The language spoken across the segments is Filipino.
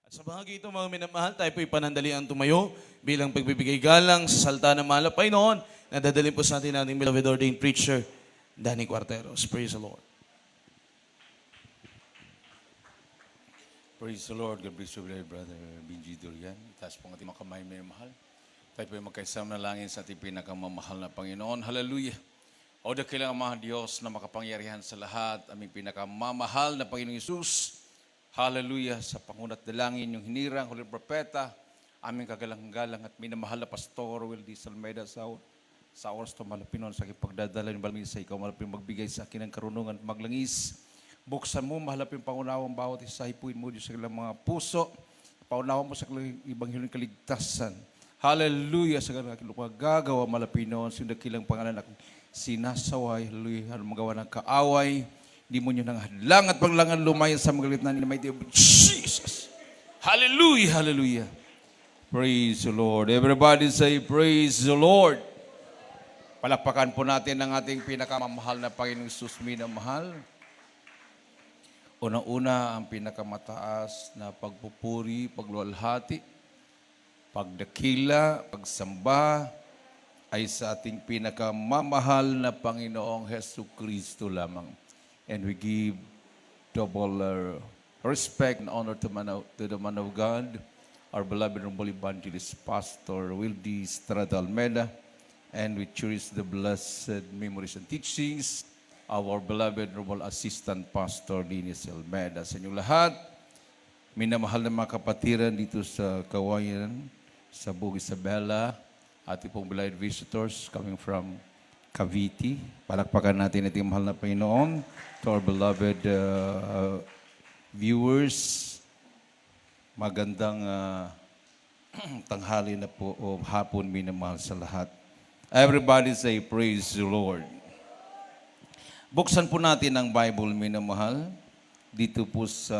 Sa bahagi ito mga minamahal, tayo po'y panandalian tumayo bilang pagbibigay galang sa salta ng mahal na Panginoon na dadalhin po sa atin ating beloved ordained preacher, Danny Cuarteros. Praise the Lord. Praise the Lord. God bless you, Brother Benji Durian. Itaas po ang ating mga kamay, may mahal. Tayo po'y magkaisama na langin sa ating pinakamamahal na Panginoon. Hallelujah. O dakilang Ama Diyos na makapangyarihan sa lahat, aming pinakamamahal na Panginoong Isus. Hallelujah. Sa pangunat dalangin yung hinirang, huling propeta, aming kagalang-galang at minamahal na Pastor Wildy Salmeda sa oras to malapinon sa aking pagdadala ng balmisa. Ikaw malapin magbigay sa akin ng karunungan at maglangis. Buksan mo, mahalapin pangunawang bawat isa, hipuin mo Diyos sa kanilang mga puso. Paunawan mo sa kanilang ibanghilyong kaligtasan. Hallelujah. Sa kanilang gagawa malapinon, sindakilang pangalan akong sinasaway. Hallelujah. Magawa ng kaaway. Hindi mo nyo nang hadlang at paglangan lumayan sa magalit na may Diyos. Jesus. Hallelujah. Hallelujah. Praise the Lord. Everybody say, praise the Lord. Palakpakan po natin ang ating pinakamamahal na Panginoong Isus, minamahal. Unang-una ang pinakamataas na pagpupuri, pagluwalhati, pagdakila, pagsamba ay sa ating pinakamamahal na Panginoong Hesus Kristo lamang. And we give double respect and honor to the man of God, our beloved Honorable Evangelist Pastor Wildy Estrada Almeida, and we cherish the blessed memories and teachings of our beloved Honorable Assistant Pastor Linis Almeida. Sa inyong lahat, minamahal na mga kapatiran dito sa Kawayan, sa Bug Isabela, ating pong beloved visitors coming from Cavite. Palakpakan natin ating mahal na Panginoon. To our beloved viewers, magandang tanghali na po o hapon minamahal sa lahat. Everybody say, praise the Lord. Buksan po natin ang Bible, minamahal, dito po sa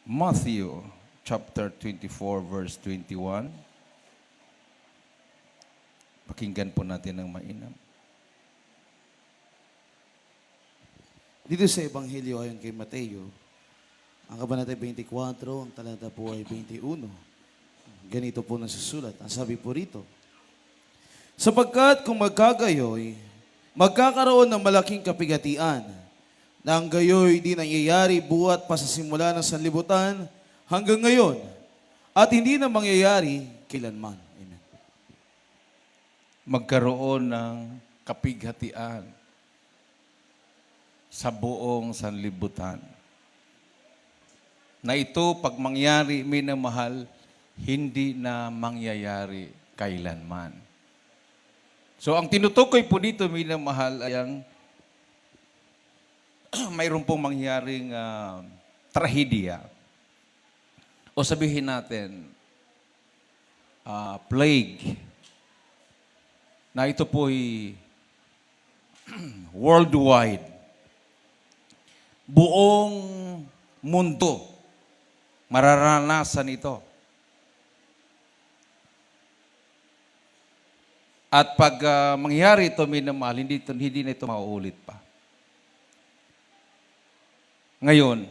Matthew chapter 24, verse 21. Pakinggan po natin ang mainam. Dito sa Ebanghelyo ayon kay Mateo, ang kabanata 24, ang talata po ay 21. Ganito po nasusulat. Ang sabi po rito, sapagkat kung magkagayoy, magkakaroon ng malaking kapigatian, na ang gayoy di nangyayari buhat pa sa simula ng sanlibutan hanggang ngayon, at hindi na mangyayari kailanman. Amen. Magkaroon ng kapighatian sa buong sanlibutan. Na ito, pag mangyari, minamahal, hindi na mangyayari kailanman. So, ang tinutukoy po dito, minamahal, ay ang mayroon pong mangyaring trahedya. O sabihin natin, plague, na ito po'y worldwide. Buong mundo mararanasan ito. At pag mangyari ito, minamahal, hindi na ito mauulit pa. Ngayon,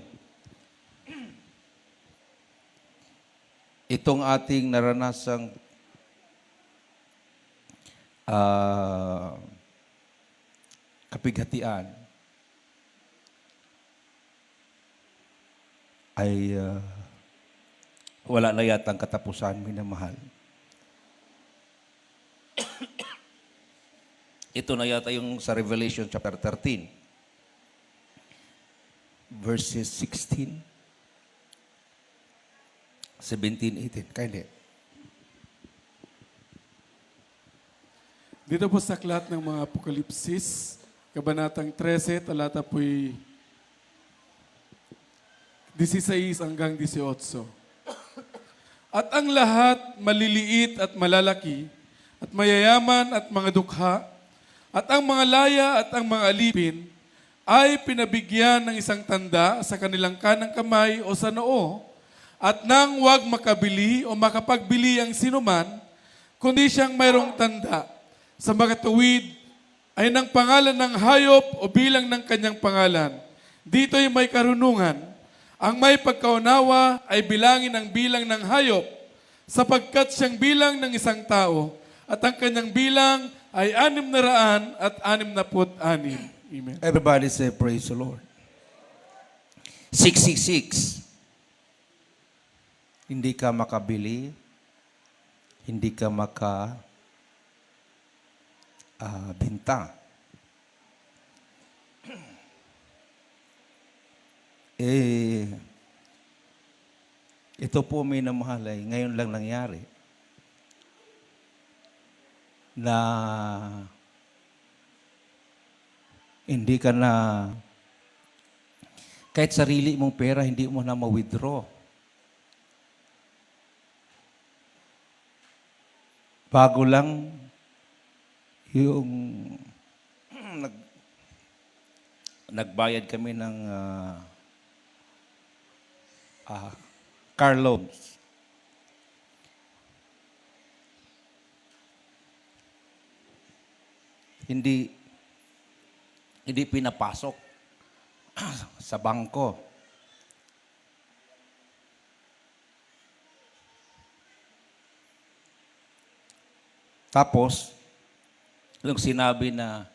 itong ating naranasang kapighatian ay wala na yatang katapusan, minamahal. Ito na yata yung sa Revelation chapter 13, verses 16, 17, 18. Kaya Dito po sa aklat ng mga Apokalipsis, kabanatang 13, talata po'y 16 hanggang 18. At ang lahat maliliit at malalaki, at mayayaman at mga dukha, at ang mga laya at ang mga alipin, ay pinabigyan ng isang tanda sa kanilang kanang kamay o sa noo, at nang huwag makabili o makapagbili ang sinuman, kundi siyang mayroong tanda sa makatuwid ay ng pangalan ng hayop o bilang ng kanyang pangalan. Dito'y may karunungan Ang may pagkaunawa ay bilangin ang bilang ng hayop, sapagkat siyang bilang ng isang tao, at ang kanyang bilang ay 666. Amen. Everybody say, praise the Lord. 666. Hindi ka makabili, hindi ka binta. Ito po may namahalay, ngayon lang nangyari na hindi ka na, kahit sarili mong pera, hindi mo na ma-withdraw. Bago lang yung nagbayad kami ng car loans. Hindi pinapasok sa bangko. Tapos, nung sinabi na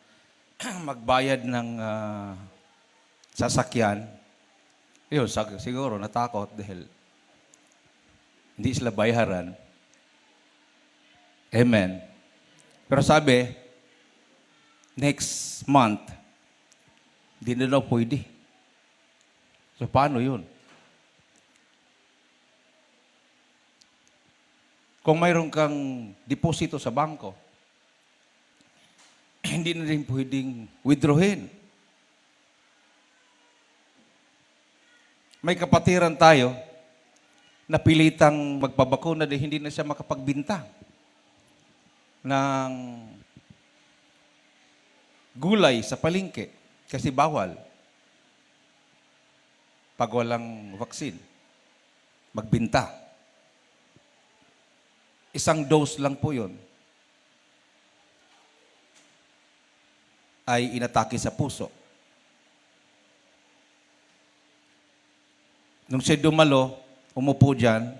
magbayad ng sasakyan, yun, siguro natakot dahil hindi sila bayaran. Amen. Pero sabi, next month, hindi na daw pwede. So, paano yun? Kung mayroon kang deposito sa bangko, hindi na rin pwedeng withdrawin. May kapatiran tayo na pilitang magpabakuna dahil hindi na siya makapagbinta ng gulay sa palengke kasi bawal pag walang vaksin magbinta. Isang dose lang po yun ay inatake sa puso. Nung siya dumalo, umupo dyan,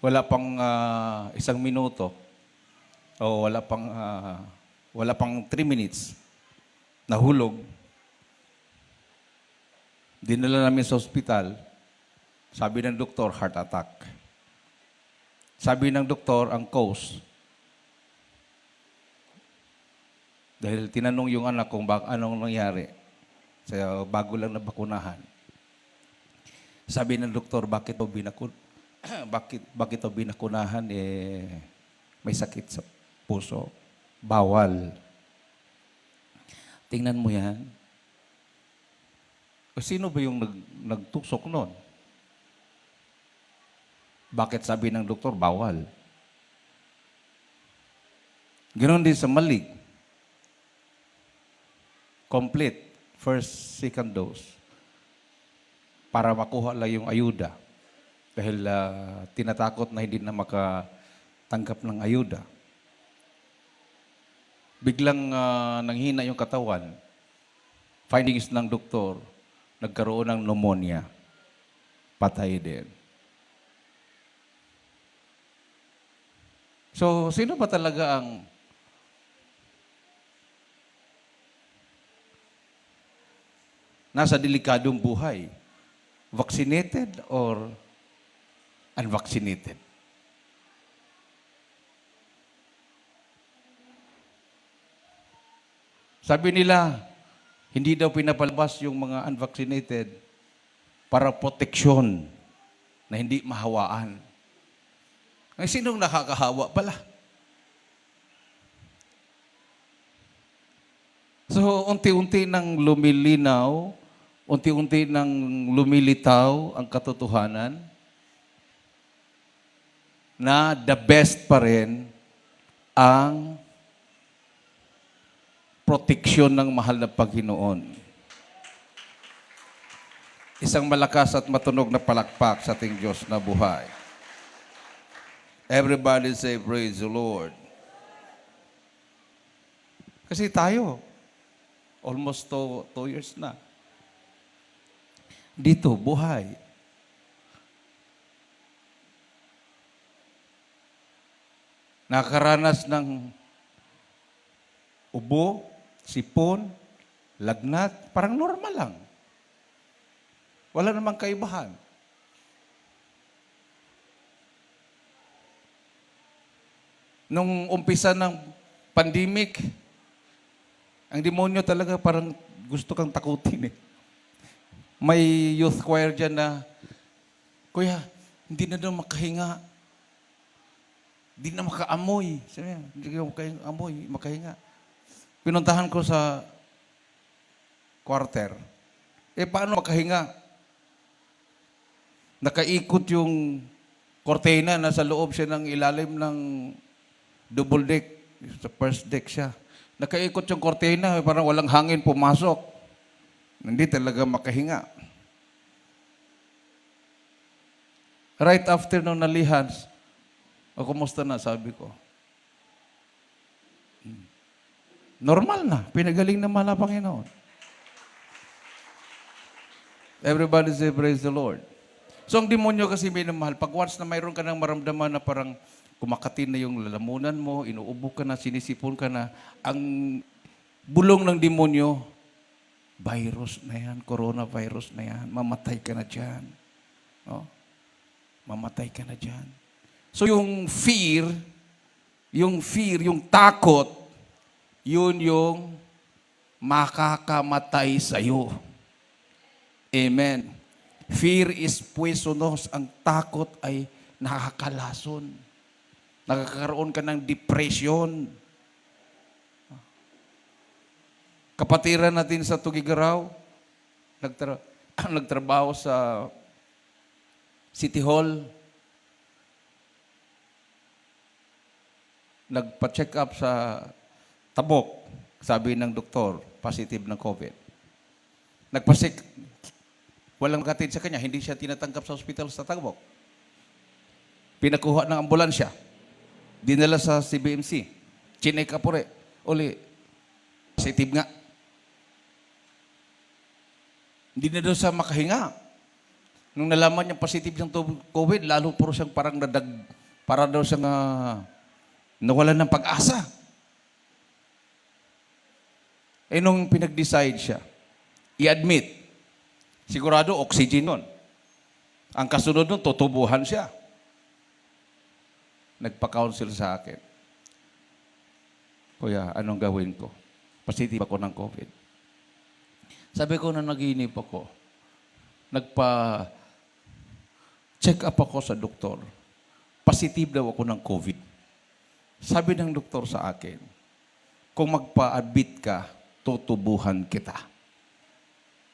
wala pang 1 minuto, o wala pang 3 minutes, nahulog. Dinala namin sa ospital, sabi ng doktor, heart attack. Sabi ng doktor, ang cause, dahil tinanong yung anak kung anong nangyari, bago lang nabakunahan. Sabi ng doktor, bakit ito binakunahan? May sakit sa puso. Bawal. Tingnan mo yan. O sino ba yung nagtusok nun? Bakit sabi ng doktor, bawal? Ganon din sa malig. Complete. First, second dose. Para makuha lang yung ayuda. Dahil tinatakot na hindi na makatanggap ng ayuda. Biglang nanghina yung katawan. Findings ng doktor, nagkaroon ng pneumonia. Patay din. So, sino ba talaga ang nasa delikadong buhay? Vaccinated or unvaccinated? Sabi nila, hindi daw pinapalabas yung mga unvaccinated para proteksyon na hindi mahawaan. Ay, sinong nakakahawa pala? So, unti-unti nang lumilinaw, unti-unti nang lumilitaw ang katotohanan na the best pa rin ang proteksyon ng mahal na Panginoon. Isang malakas at matunog na palakpak sa ating Diyos na buhay. Everybody say, praise the Lord. Kasi tayo, almost 2 years na. Dito, buhay. Nakaranas ng ubo, sipon, lagnat, parang normal lang. Wala namang kaibahan. Nung umpisa ng pandemic, ang demonyo talaga parang gusto kang takutin eh. May youth choir dyan na, Kuya, hindi na daw makahinga. Hindi na makaamoy. Sabi niya, hindi na makaamoy, makahinga. Pinuntahan ko sa quarter. Paano makahinga? Nakaikot yung kortina, nasa loob siya ng ilalim ng double deck. Sa first deck siya. Nakaikot yung kortina, parang walang hangin pumasok. Hindi talaga makahinga. Right after nung nalihan, kumusta na, sabi ko. Normal na, pinagaling na mahal ang Panginoon. Everybody say, praise the Lord. So ang demonyo kasi minamahal, pag once na mayroon ka ng maramdaman na parang kumakatin na yung lalamunan mo, inuubo ka na, sinisipon ka na, ang bulong ng demonyo, virus na yan, coronavirus na yan, mamatay ka na dyan. No? Mamatay ka na dyan. So yung fear, yung takot, yun yung makakamatay sa'yo. Amen. Fear is poisonous. Ang takot ay nakakalason. Nakakaroon ka ng depression. Kapatiran natin sa Tugigaraw, nagtrabaho sa City Hall. Nagpa-check up sa Tabok. Sabi ng doktor, positive ng COVID. Walang katid sa kanya, hindi siya tinatanggap sa hospital sa Tabok. Pinakuha ng ambulansya. Dinala sa CBMC. Chinek up uli. Positive nga. Hindi na daw siya makahinga. Nung nalaman niya positive ng COVID, lalo puro siyang parang para daw siyang nawalan ng pag-asa. Nung pinag-decide siya, i-admit, sigurado oxygen nun. Ang kasunod nun, tutubuhan siya. Nagpa-counsel sa akin. Kuya, anong gawin ko? Positive ako ng COVID. Sabi ko na naginip ako. Nagpa-check up ako sa doktor. Positive daw ako ng COVID. Sabi ng doktor sa akin, kung magpa-admit ka, tutubuhan kita.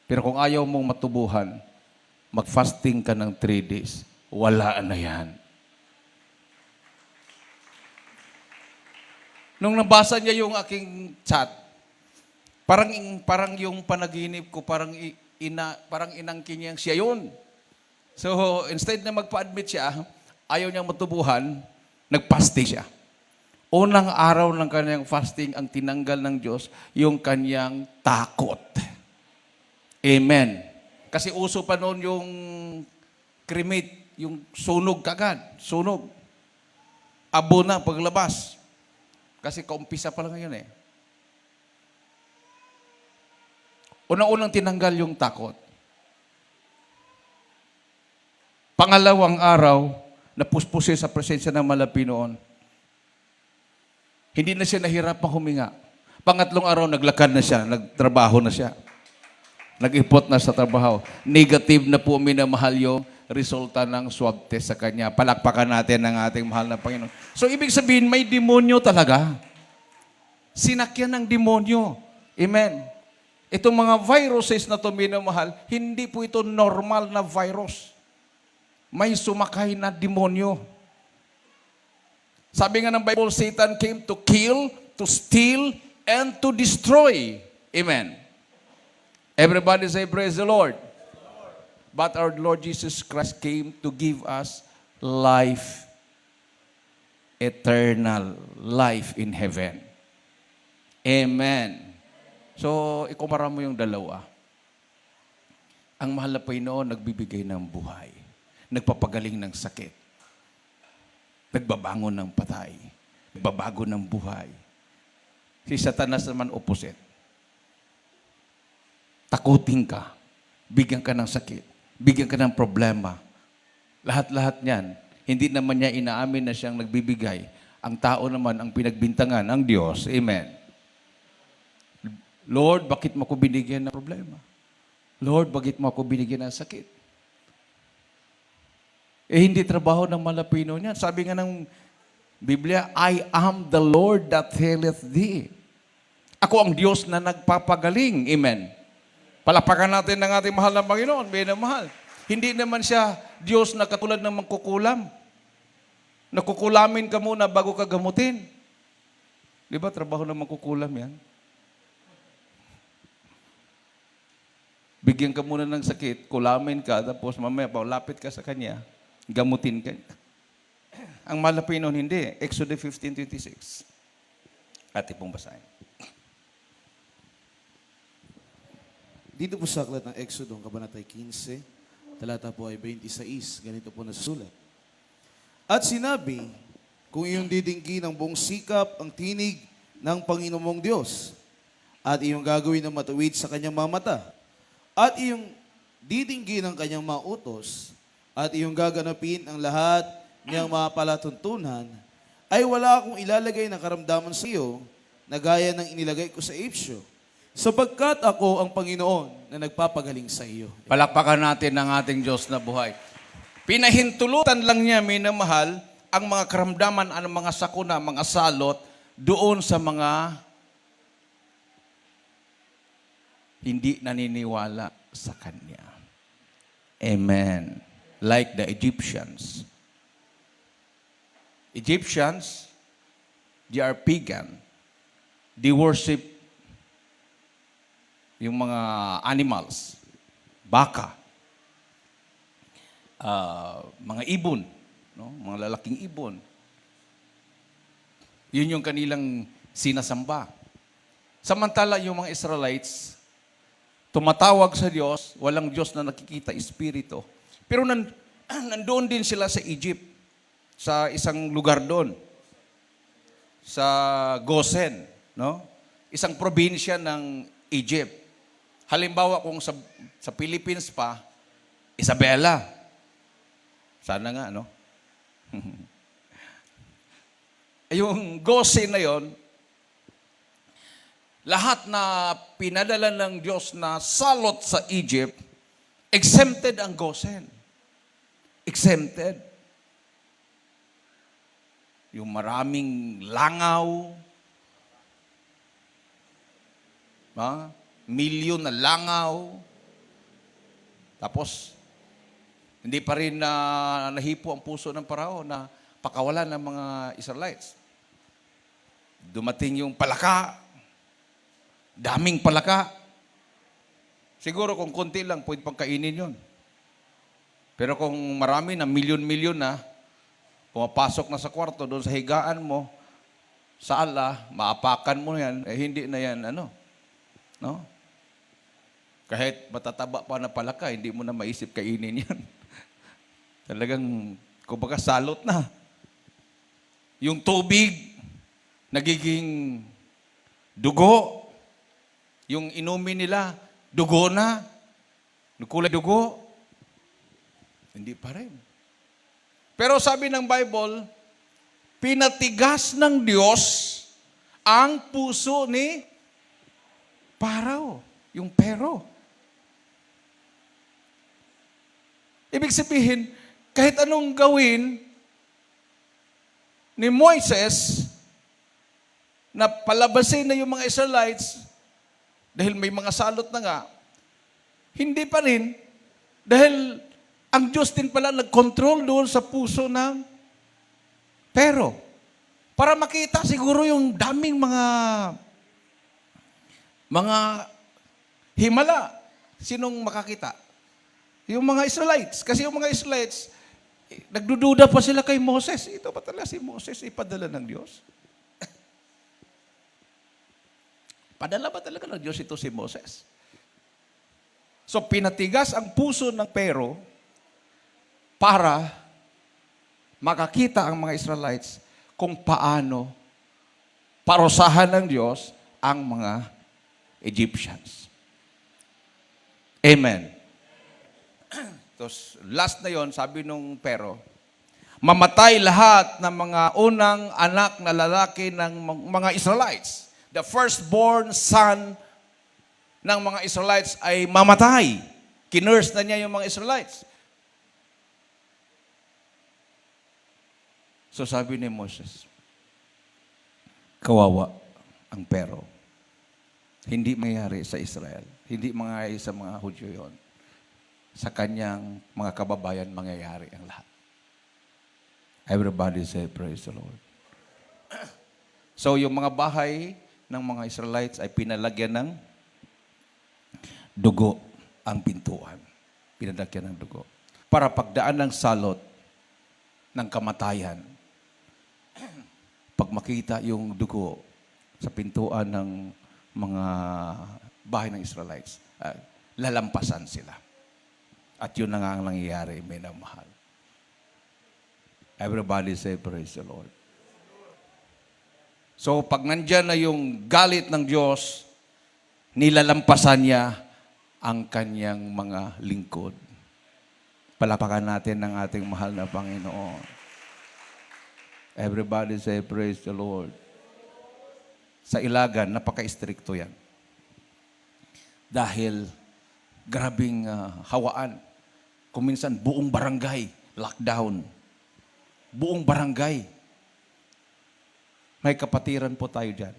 Pero kung ayaw mong matubuhan, mag-fasting ka ng 3 days. Wala na yan. Nung nabasa niya yung aking chat, parang yung panaginip ko, parang inangkin niya siya yun. So, instead na magpa-admit siya, ayaw niyang matubuhan, nag-fasting siya. Unang araw ng kanyang fasting, ang tinanggal ng Diyos, yung kanyang takot. Amen. Kasi uso pa noon yung cremate, yung sunog kagad. Sunog. Abo na paglabas. Kasi kaumpisa pa lang ngayon eh. Unang-unang tinanggal yung takot. Pangalawang araw, napuspusin sa presensya ng malapi noon. Hindi na siya nahirapang huminga. Pangatlong araw, naglakad na siya, nagtrabaho na siya. Nag-ipot na sa trabaho. Negative na po minamahal yung resulta ng swab test sa kanya. Palakpakan natin ang ating mahal na Panginoon. So, ibig sabihin, may demonyo talaga. Sinakyan ng demonyo. Amen. Itong mga viruses na ito minamahal, hindi po ito normal na virus. May sumakay na demonyo. Sabi nga ng Bible, Satan came to kill, to steal, and to destroy. Amen. Everybody say, praise the Lord. But our Lord Jesus Christ came to give us life, eternal life in heaven. Amen. So, ikumpara mo yung dalawa. Ang mahal na Panginoon, nagbibigay ng buhay. Nagpapagaling ng sakit. Nagbabangon ng patay. Nagbabago ng buhay. Si Satanas naman opposite. Takutin ka. Bigyan ka ng sakit. Bigyan ka ng problema. Lahat-lahat niyan, hindi naman niya inaamin na siyang nagbibigay. Ang tao naman ang pinagbintangan ng Diyos. Amen. Lord, bakit mo ko binigyan ng problema? Lord, bakit mo ako binigyan ng sakit? Hindi trabaho ng malapino niyan. Sabi nga ng Biblia, I am the Lord that healeth thee. Ako ang Diyos na nagpapagaling. Amen. Palapakan natin ng ating mahal na Panginoon. Mahal. Hindi naman siya Diyos na katulad ng mangkukulam. Nakukulamin ka muna bago ka gamutin. Di ba, trabaho ng mangkukulam yan? Bigyan ka muna ng sakit, kulamin ka, tapos mamaya paulapit ka sa Kanya, gamutin ka. Ang malapit nun, hindi. Exodus 15:26. Ati pong basahin. Dito po sa aklat ng Exodo, Kabanatay 15, talata po ay 26, ganito po nasusulat. At sinabi, kung iyong didinggi ng buong sikap ang tinig ng Panginoon mong Diyos, at iyong gagawin na matuwid sa kanyang mga mata, at iyong didinggi ng kanyang mga utos, at iyong gaganapin ang lahat niyang mga palatuntunan, ay wala akong ilalagay na karamdaman sa iyo na gaya ng inilagay ko sa Egypto, sapagkat ako ang Panginoon na nagpapagaling sa iyo. Palakpakan natin ang ating Diyos na buhay. Pinahintulutan lang niya, minamahal, ang mga karamdaman, ang mga sakuna, mga salot, doon sa mga hindi naniniwala sa Kanya. Amen. Like the Egyptians. Egyptians, they are pagan. They worship yung mga animals, baka, mga ibon, no? Mga lalaking ibon. Yun yung kanilang sinasamba. Samantala yung mga Israelites, tumatawag sa Diyos, walang Diyos na nakikita, espiritu. Pero nandoon din sila sa Egypt, sa isang lugar doon, sa Gosen, no? Isang probinsya ng Egypt. Halimbawa kung sa Philippines pa, Isabela. Sana nga, no? Yung Gosen na yon, lahat na pinadala ng Diyos na salot sa Egypt, exempted ang Gosen. Exempted. Yung maraming langaw, milyon na langaw, tapos hindi pa rin nahipo ang puso ng Parao na pakawalan ng mga Israelites. Dumating yung palaka, daming palaka. Siguro kung konti lang, pwede pang kainin yun. Pero kung marami na, milyon-milyon na, pumapasok na sa kwarto, doon sa higaan mo, sa ala, maapakan mo yan, hindi na yan, no? Kahit matataba pa na palaka, hindi mo na maisip kainin yan. Talagang, kumbaga, salot na. Yung tubig, nagiging dugo. Yung inumin nila, dugo na. Kulay dugo. Hindi pa rin. Pero sabi ng Bible, pinatigas ng Diyos ang puso ni Parao, yung Pero. Ibig sabihin, kahit anong gawin ni Moises na palabasin na yung mga Israelites dahil may mga salot na nga, hindi pa rin dahil ang Diyos din pala nag-control doon sa puso ng Pero. Para makita siguro yung daming mga himala. Sinong makakita? Yung mga Israelites. Kasi yung mga Israelites, nagdududa pa sila kay Moses. Ito ba talaga si Moses ipadala ng Diyos? Padala ba talaga ng Diyos ito si Moses? So pinatigas ang puso ng Pero para makakita ang mga Israelites kung paano parusahan ng Diyos ang mga Egyptians. Amen. Tapos last na yon, sabi nung Pero, mamatay lahat ng mga unang anak na lalaki ng mga Israelites. The firstborn son ng mga Israelites ay mamatay. Kinurse na niya yung mga Israelites. So sabi ni Moses, kawawa ang Pero. Hindi mayari sa Israel. Hindi mangyayari sa mga Hudyo yon. Sa kanyang mga kababayan mangyayari ang lahat. Everybody say, praise the Lord. So yung mga bahay ng mga Israelites ay pinalagyan ng dugo ang pintuan. Pinalagyan ng dugo. Para pagdaan ng salot ng kamatayan, pag makita yung dugo sa pintuan ng mga bahay ng Israelites, lalampasan sila. At yun na nga ang nangyayari, minamahal. Everybody say, praise the Lord. So, pag nandyan na yung galit ng Diyos, nilalampasan niya ang kanyang mga lingkod. Palapakan natin ng ating mahal na Panginoon. Everybody say, praise the Lord. Sa Ilagan, napaka-istrikto yan. Dahil grabing hawaan. Kuminsan, buong barangay, lockdown. Buong barangay. May kapatiran po tayo dyan.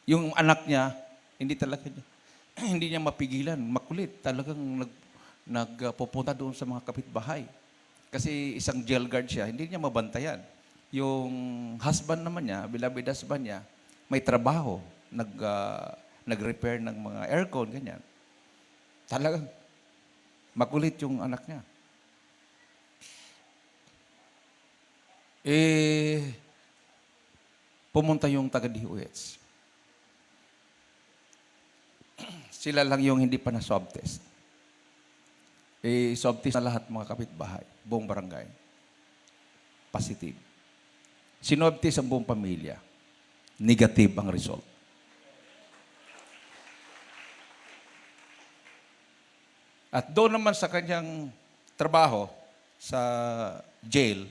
Yung anak niya, hindi niya mapigilan, makulit. Talagang nagpupunta doon sa mga kapitbahay. Kasi isang jail guard siya, hindi niya mabantayan. Yung husband naman niya, beloved husband niya, may trabaho. Nag-repair ng mga aircon, ganyan. Talagang makulit yung anak niya. Pumunta yung taga-DOH. Sila lang yung hindi pa na-swab test. Swab test na lahat mga kapitbahay, buong barangay. Positive. Sinwab test ang buong pamilya. Negative ang result. At doon naman sa kanyang trabaho sa jail,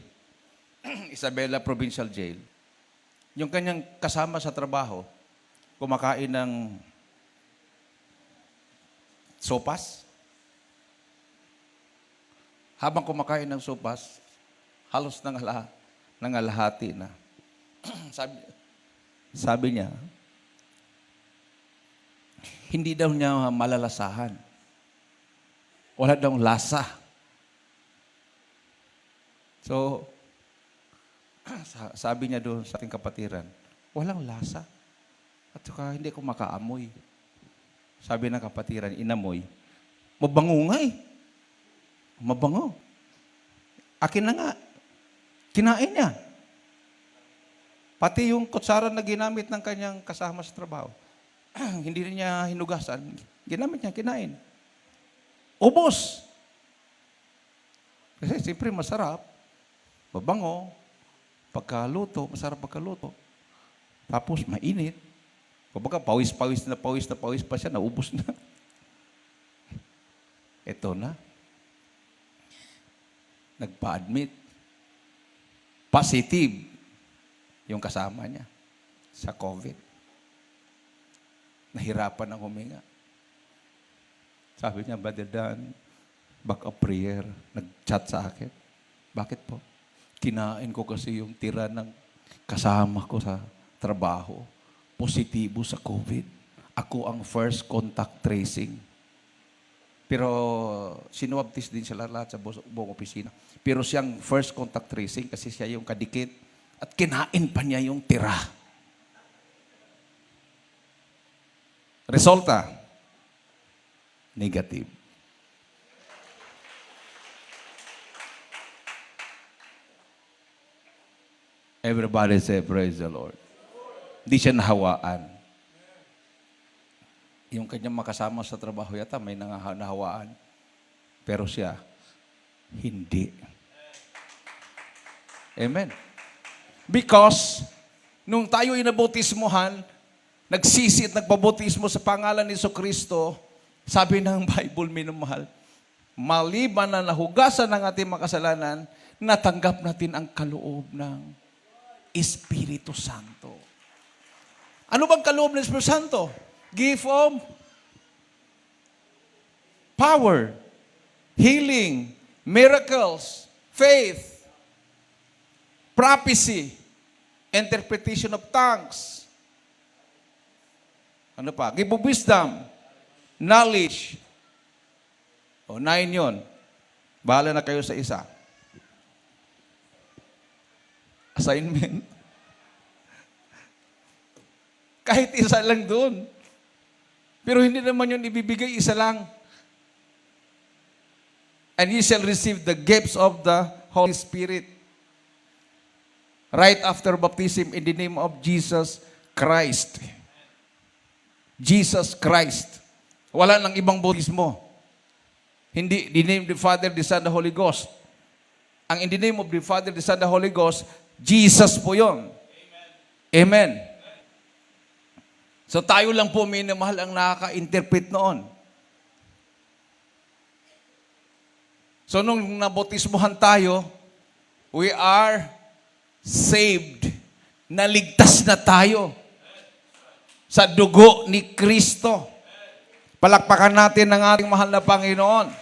Isabela Provincial Jail, yung kanyang kasama sa trabaho, kumakain ng sopas. Habang kumakain ng sopas, halos nangalahati na. sabi niya, hindi daw niya malalasahan. Wala daw lasa. So, sabi niya doon sa ating kapatiran, walang lasa. At saka hindi ko makaamoy. Sabi ng kapatiran, inamoy, mabango nga eh. Mabango. Akin na nga. Kinain niya. Pati yung kutsara na ginamit ng kanyang kasama sa trabaho, hindi rin niya hinugasan. Ginamit niya, kinain. Ubos. Kasi siyempre masarap. Mabango. Pagkaluto, masarap pagkaluto. Tapos mainit. Kumbaga pawis pa siya, naubos na. Ito na. Nagpa-admit. Positive yung kasama niya sa COVID. Nahirapan ng huminga. Sabi niya, Brother Dan, back up prayer. Nag-chat sa akin. Bakit po? Kinain ko kasi yung tira ng kasama ko sa trabaho. Positibo sa COVID. Ako ang first contact tracing. Pero sinuwabtis din sila lahat sa buong opisina. Pero siyang first contact tracing kasi siya yung kadikit at kinain pa niya yung tira. Resulta, negative. Everybody say, praise the Lord. Hindi siya nahawaan. Yung kanyang makasama sa trabaho yata may nahawaan. Pero siya, hindi. Amen. Because, nung tayo inabautismohan, nagsisi at nagpabautismo sa pangalan ni Jesucristo, sabi ng Bible, minamahal, maliban na nahugasan ng ating makasalanan, natanggap natin ang kaloob ng Espiritu Santo. Ano bang kaloob ng Espiritu Santo? Gift of power, healing, miracles, faith, prophecy, interpretation of tongues. Ano pa? Gift of wisdom, knowledge. O, 9 yun. Bahala na kayo sa isa. Assignment. Kahit isa lang doon. Pero hindi naman yun ibibigay, isa lang. And ye shall receive the gifts of the Holy Spirit. Right after baptism in the name of Jesus Christ. Jesus Christ. Wala nang ibang bautismo. Hindi, the name of the Father, the Son, the Holy Ghost. Ang in the name of the Father, the Son, the Holy Ghost, Jesus po yun. Amen. So tayo lang po, minamahal, ang nakaka-interpret noon. So nung nabautismohan tayo, we are saved. Naligtas na tayo sa dugo ni Kristo. Palakpakan natin ang ating mahal na Panginoon.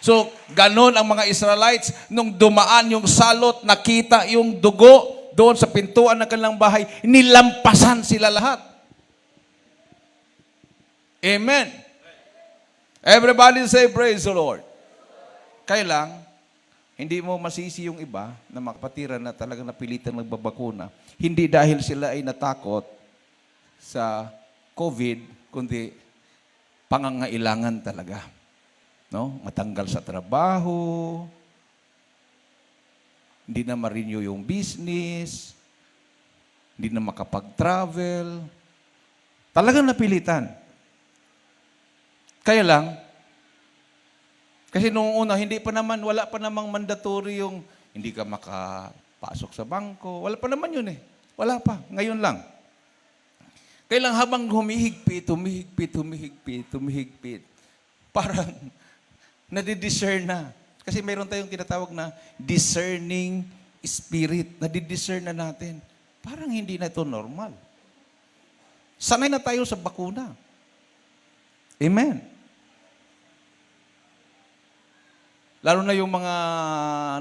So, ganun ang mga Israelites, nung dumaan yung salot, nakita yung dugo doon sa pintuan ng kanilang bahay, nilampasan sila lahat. Amen. Everybody say, praise the Lord. Kaya lang, hindi mo masisi yung iba na makapatira na talagang napilitan magbabakuna. Hindi dahil sila ay natakot sa COVID, kundi pangangailangan talaga. No? Matanggal sa trabaho, hindi na ma-renew yung business, hindi na makapag-travel. Talagang napilitan. Kaya lang, kasi noong una, wala pa namang mandatory yung hindi ka makapasok sa bangko. Wala pa naman yun eh. Wala pa. Ngayon lang. Kaya lang habang humihigpit, parang nadidiscern na. Kasi mayroon tayong tinatawag na discerning spirit. Nadidiscern na natin. Parang hindi na ito normal. Sanay na tayo sa bakuna. Amen. Lalo na yung mga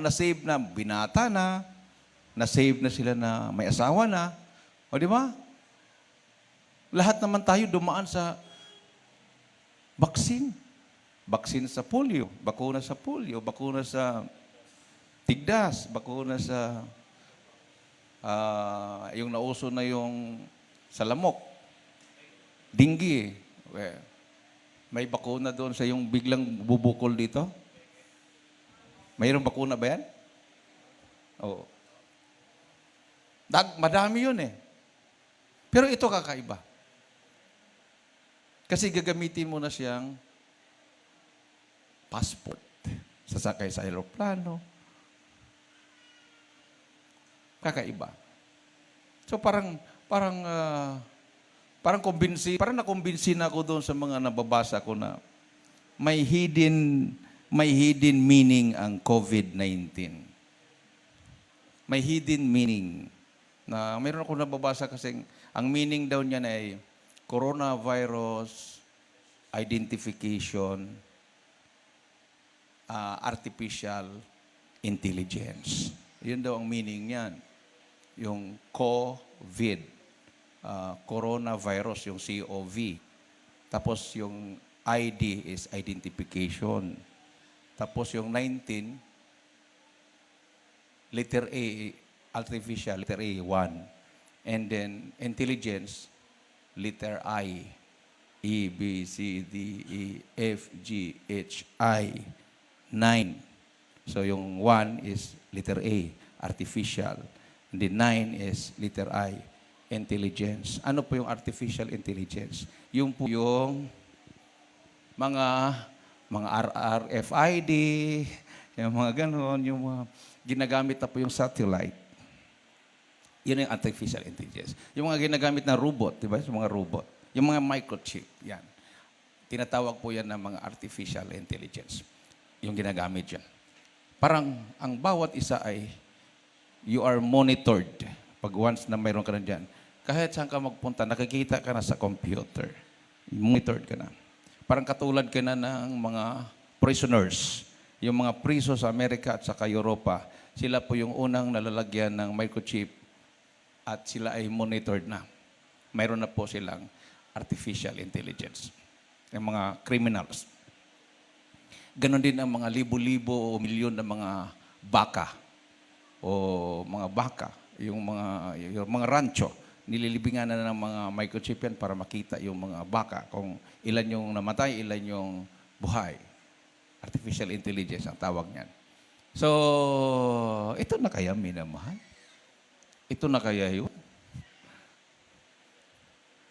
na-save na binata na, na-save na sila na may asawa na. O di ba? Lahat naman tayo dumaan sa vaccine. Vaccine sa polio, bakuna sa polio, bakuna sa tigdas, bakuna sa yung nauso na yung sa lamok. Dinggi. May bakuna doon sa yung biglang bubukol dito. Mayroong bakuna ba yan? Oo. Madami yun eh. Pero ito kakaiba. Kasi gagamitin mo na siyang passport. Sasakay sa aeroplano. Kakaiba. So parang nakumbinsi na ako doon sa mga nababasa ko na may hidden meaning ang COVID-19. May hidden meaning. Na mayroon ako nababasa kasi ang meaning daw niya ay coronavirus identification artificial intelligence. Yun daw ang meaning niyan. Yung COVID, coronavirus, yung COV. Tapos yung ID is identification. Tapos yung 19, letter A, artificial, letter A, 1. And then intelligence, letter I, E, B, C, D, E, F, G, H, I, 9. So yung 1 is letter A, artificial. And then 9 is letter I, intelligence. Ano po yung artificial intelligence? Yung po yung mga RFID, yung mga ganon, yung mga ginagamit na po yung satellite. Yun yung artificial intelligence. Yung mga ginagamit na robot, di ba? Yung mga robot. Yung mga microchip, yan. Tinatawag po yan ng mga artificial intelligence. Yung ginagamit yan. Parang ang bawat isa ay you are monitored. Pag once na mayroon ka na dyan, kahit saan ka magpunta, nakikita ka na sa computer. Monitored ka na. Parang katulad ka na ng mga prisoners. Yung mga priso sa Amerika at saka Europa, sila po yung unang nalalagyan ng microchip at sila ay monitored na. Mayroon na po silang artificial intelligence. Yung mga criminals. Ganon din ang mga libo-libo o milyon na mga baka o mga baka, yung mga rancho, nililibingan na ng mga microchip yan para makita yung mga baka kung ilan yung namatay, ilan yung buhay. Artificial intelligence ang tawag niyan. So, ito na kaya minamahal? Ito na kaya yun?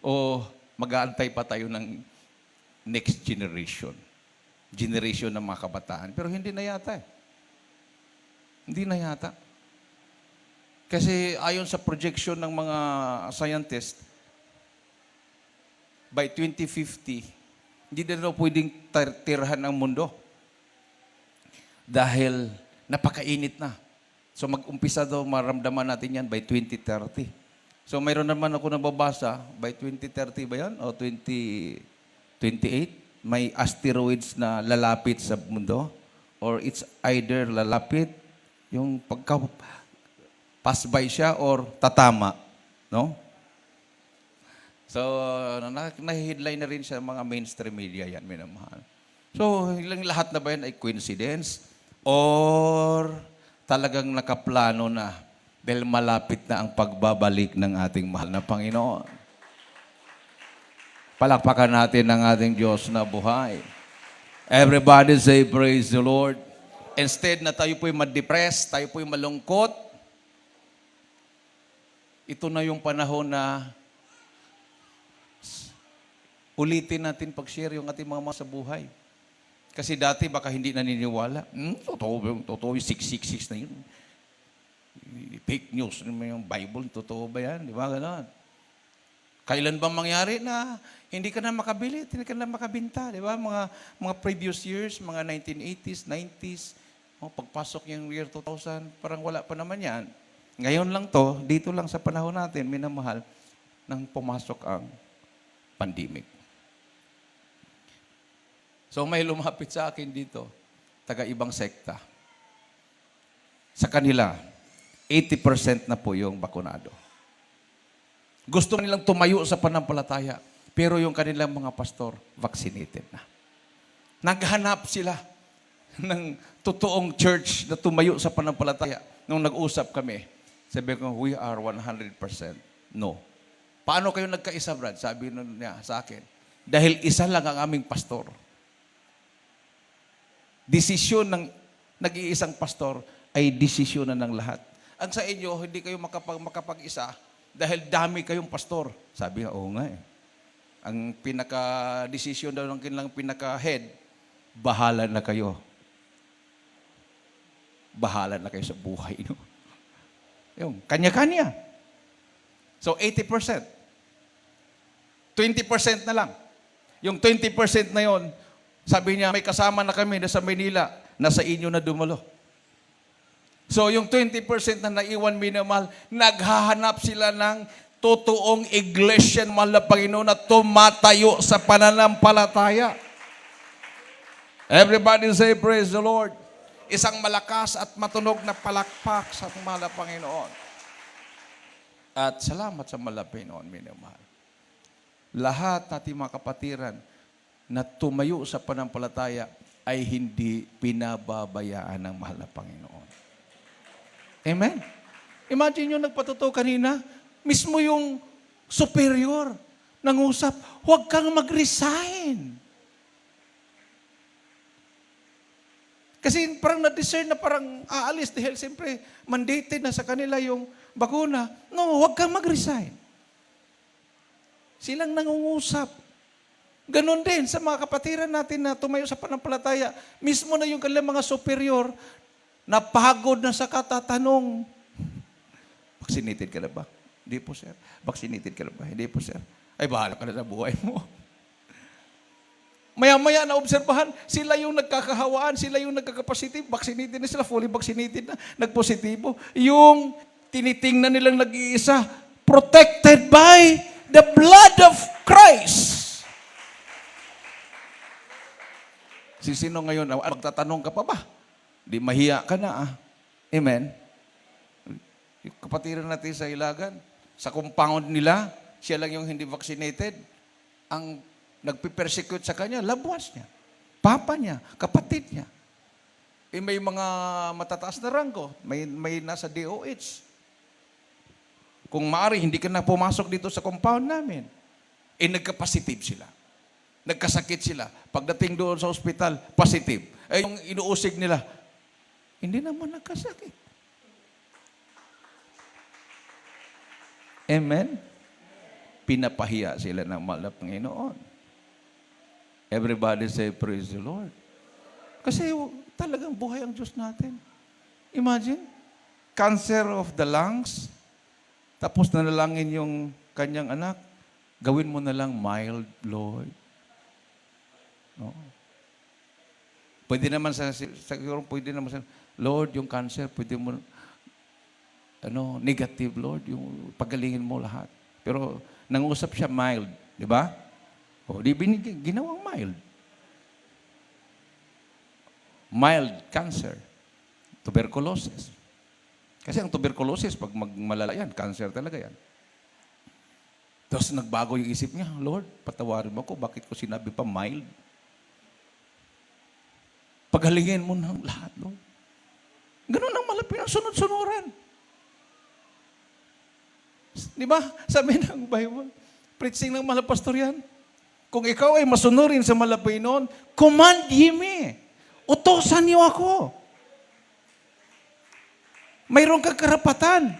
O mag-aantay pa tayo ng next generation? Generation ng mga kabataan. Pero hindi na yata eh. Hindi na yata. Kasi ayon sa projection ng mga scientists, by 2050, hindi na daw pwedeng tirahan ang mundo. Dahil napakainit na. So mag-umpisa daw maramdaman natin yan by 2030. So mayroon naman ako nababasa, by 2030 ba yan? O 2028? May asteroids na lalapit sa mundo? Or it's either lalapit, yung pass by siya, or tatama. No? So, na-headline na rin sa mga mainstream media yan, minamahal. So, ilang lahat na ba yan ay coincidence? Or talagang nakaplano na dahil malapit na ang pagbabalik ng ating mahal na Panginoon? Palakpakan natin ang ating Diyos na buhay. Everybody say, praise the Lord. Instead na tayo po'y ma-depress, tayo po'y malungkot, ito na yung panahon na ulitin natin pag-share yung ating mga sa buhay. Kasi dati baka hindi naniniwala. Totoo yung 666 na yun. Fake news, yung Bible, totoo ba yan? Di ba ganon? Kailan ba mangyari na hindi ka na makabili, hindi ka na makabinta, di ba? Mga previous years, mga 1980s, 90s, pagpasok yung year 2000, parang wala pa naman yan. Ngayon lang to, dito lang sa panahon natin, minamahal, nang pumasok ang pandemic. So may lumapit sa akin dito, taga-ibang sekta. Sa kanila, 80% na po yung bakunado. Gusto nilang tumayo sa panampalataya, pero yung kanilang mga pastor, vaccinated na. Naghanap sila ng totoong church na tumayo sa panampalataya. Nung nag-usap kami, sabi ko, we are 100% no. Paano kayo nagkaisa, Brad? Sabi niya sa akin, dahil isa lang ang aming pastor. Desisyon ng nag-iisang pastor ay desisyon na ng lahat. Ang sa inyo, hindi kayo makapag-isa dahil dami kayong pastor. Sabi nga, oo nga eh. Ang pinaka-desisyon daw ng kanilang pinaka-head, bahala na kayo. Bahala na kayo sa buhay. No? Yung, kanya-kanya. So, 80%. 20% na lang. Yung 20% na yon, sabi niya, may kasama na kami na sa Manila, nasa inyo na dumalo. So, yung 20% na naiwan minamahal, naghahanap sila ng totoong iglesia ng mahal na Panginoon na tumatayo sa pananampalataya. Everybody say, praise the Lord. Isang malakas at matunog na palakpak sa mahal na Panginoon. At salamat sa mahal na Panginoon, minamahal. Lahat natin mga kapatiran na tumayo sa pananampalataya ay hindi pinababayaan ng mahal na Panginoon. Amen? Imagine nyo nagpatuto kanina, mismo yung superior nangusap, huwag kang mag-resign. Kasi parang na-discern na parang aalis dahil siyempre mandated na sa kanila yung bakuna. No, huwag kang mag-resign. Silang nangungusap Ganon din sa mga kapatiran natin na tumayo sa panampalataya. Mismo na yung kanilang mga superior, napagod na sa katatanong. Vaccinated ka na ba? Hindi po, sir. Vaccinated ka na ba? Hindi po, sir. Ay, bahala ka na sa buhay mo. Maya-maya na obserbahan, sila yung nagkakahawaan, sila yung nagkakapositive, vaccinated na sila, fully vaccinated na, nagpositibo. Yung tinitingnan nilang nag-iisa, protected by the blood of Christ. Sino ngayon, magtatanong ka pa ba? Di mahiya ka na, ah. Amen? Yung kapatiran natin sa Ilagan, sa compound nila, siya lang yung hindi vaccinated. Ang nagpipersecute sa kanya, loved ones niya. Papa niya, kapatid niya. Eh, may mga matataas na ranggo, may nasa DOH. Kung maaari, hindi ka na pumasok dito sa compound namin. Eh, nagka-positive sila. Nagkasakit sila. Pagdating doon sa ospital, positive. Eh, yung inuusig nila, hindi naman nagkasakit. Amen? Pinapahiya sila ng mahal na Panginoon. Everybody say, praise the Lord. Kasi talagang buhay ang Diyos natin. Imagine, cancer of the lungs, tapos nanalangin yung kanyang anak, gawin mo na lang mild, Lord. No? Pwede naman siguro pwede naman sa, Lord, yung cancer, pwede mo, negative, Lord, yung pagalingin mo lahat. Pero nangusap siya mild, di ba? O, di ginawang mild. Mild cancer. Tuberculosis. Kasi ang tuberculosis, pag malala yan, cancer talaga yan. Tapos nagbago yung isip niya, Lord, patawarin mo ko, bakit ko sinabi pa mild? Paghalingin mo ng lahat, Lord. Ganun ang malapit ang sunod-sunuran. Di ba? Sabi ng Bible, preaching ng mahal pastor yan. Kung ikaw ay masunurin sa malapit noon, command ye me. Utosan niyo ako. Mayroon kang karapatan.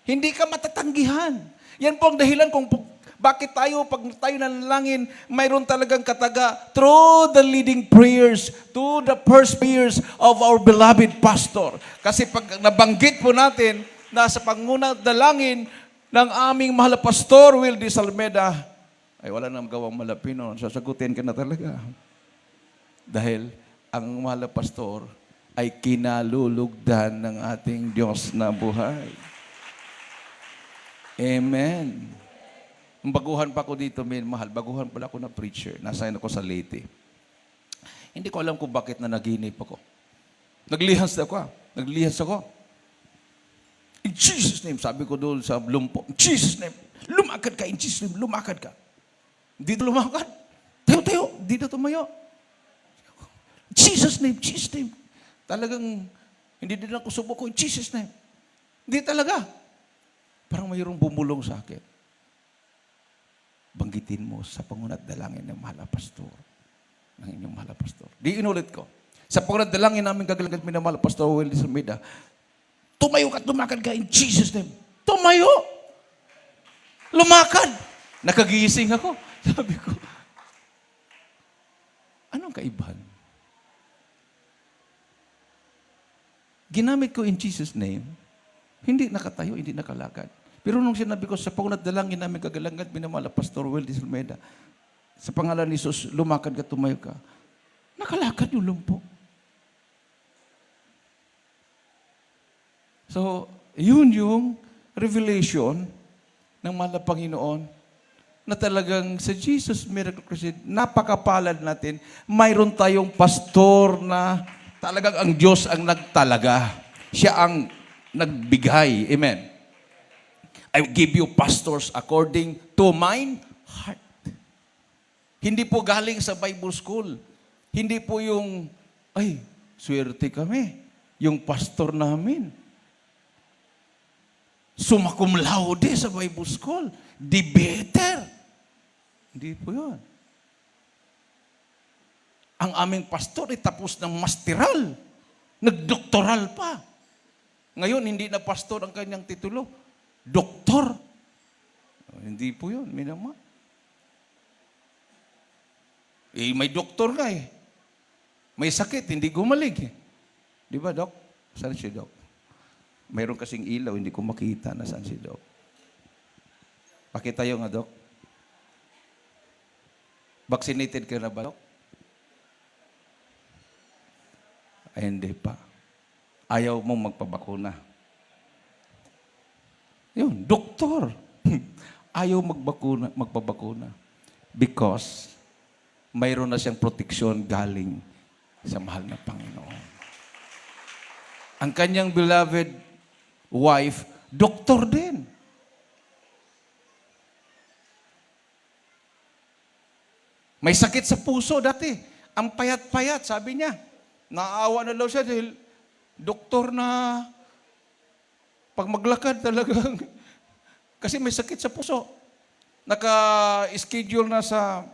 Hindi ka matatanggihan. Yan po ang dahilan kung bakit pag tayo nanalangin, mayroon talagang kataga through the leading prayers to the first prayers of our beloved pastor. Kasi pag nabanggit po natin na sa panguna dalangin ng aming mahal na pastor, Will D. Salmeda, ay wala nang gawang malapino. Sasagutin ka na talaga. Dahil ang mahal na pastor ay kinalulugdan ng ating Diyos na buhay. Amen. Baguhan pa ako dito, mahal. Baguhan pala ako na preacher. Nasign ako sa Leyte. Hindi ko alam kung bakit na naginip ako. Naglihas ako. Naglihas ako. In Jesus' name, sabi ko doon sa lumpo, in Jesus' name, lumakad ka, in Jesus' name, lumakad ka. Hindi na lumakad. Tayo, hindi na tumayo. In Jesus' name, Jesus' name. Talagang, hindi din ako subuko, in Jesus' name. Hindi talaga. Parang mayroong bumulong sa akin. Banggitin mo sa pangunat dalangin ng mahal na pastor. Ng inyong mahal na pastor. Di inulit ko. Sa pangunat dalangin namin gagalagat minamahal na pastor Will D. Salmeda, tumayo ka, lumakad ka in Jesus' name. Tumayo! Lumakad! Nakagising ako. Sabi ko, anong kaibahan? Ginamit ko in Jesus' name, hindi nakatayo, hindi nakalakad. Pero nung sinabi ko, sa pangunat dalangin namin kagalangat, minamahal Pastor Will D. Salmeda, sa pangalan ni Jesus, lumakad ka, tumayo ka. Nakalakad yung lumpo. So, yun yung revelation ng mahal na Panginoon na talagang sa Jesus Miracle Crusade, napakapalad natin, mayroon tayong pastor na talagang ang Diyos ang nagtalaga. Siya ang nagbigay. Amen. I will give you pastors according to mine heart. Hindi po galing sa Bible school. Hindi po yung, ay, swerte kami. Yung pastor namin. Summa cum laude sa Bible school. Debater. Hindi po yun. Ang aming pastor ay tapos ng masteral. Nagdoktoral pa. Ngayon, hindi na pastor ang kanyang titulo. Doktor. Hindi po yun, minama. may doktor nga eh. May sakit, hindi gumaling eh. Di ba, Dok? Saan si Dok? Mayroon kasing ilaw, hindi ko makita na saan si Dok. Pakita yung nga, Dok. Vaccinated ka na ba, Dok? Ay, hindi pa. Ayaw mong magpabakuna. Yun, doktor. Ayaw magpabakuna. Because mayroon na siyang proteksyon galing sa mahal na Panginoon. Ang kanyang beloved wife, doktor din. May sakit sa puso dati. Ang payat-payat, sabi niya. Naawa na daw siya dahil doktor na pag maglakad talagang kasi may sakit sa puso. Naka-schedule na sa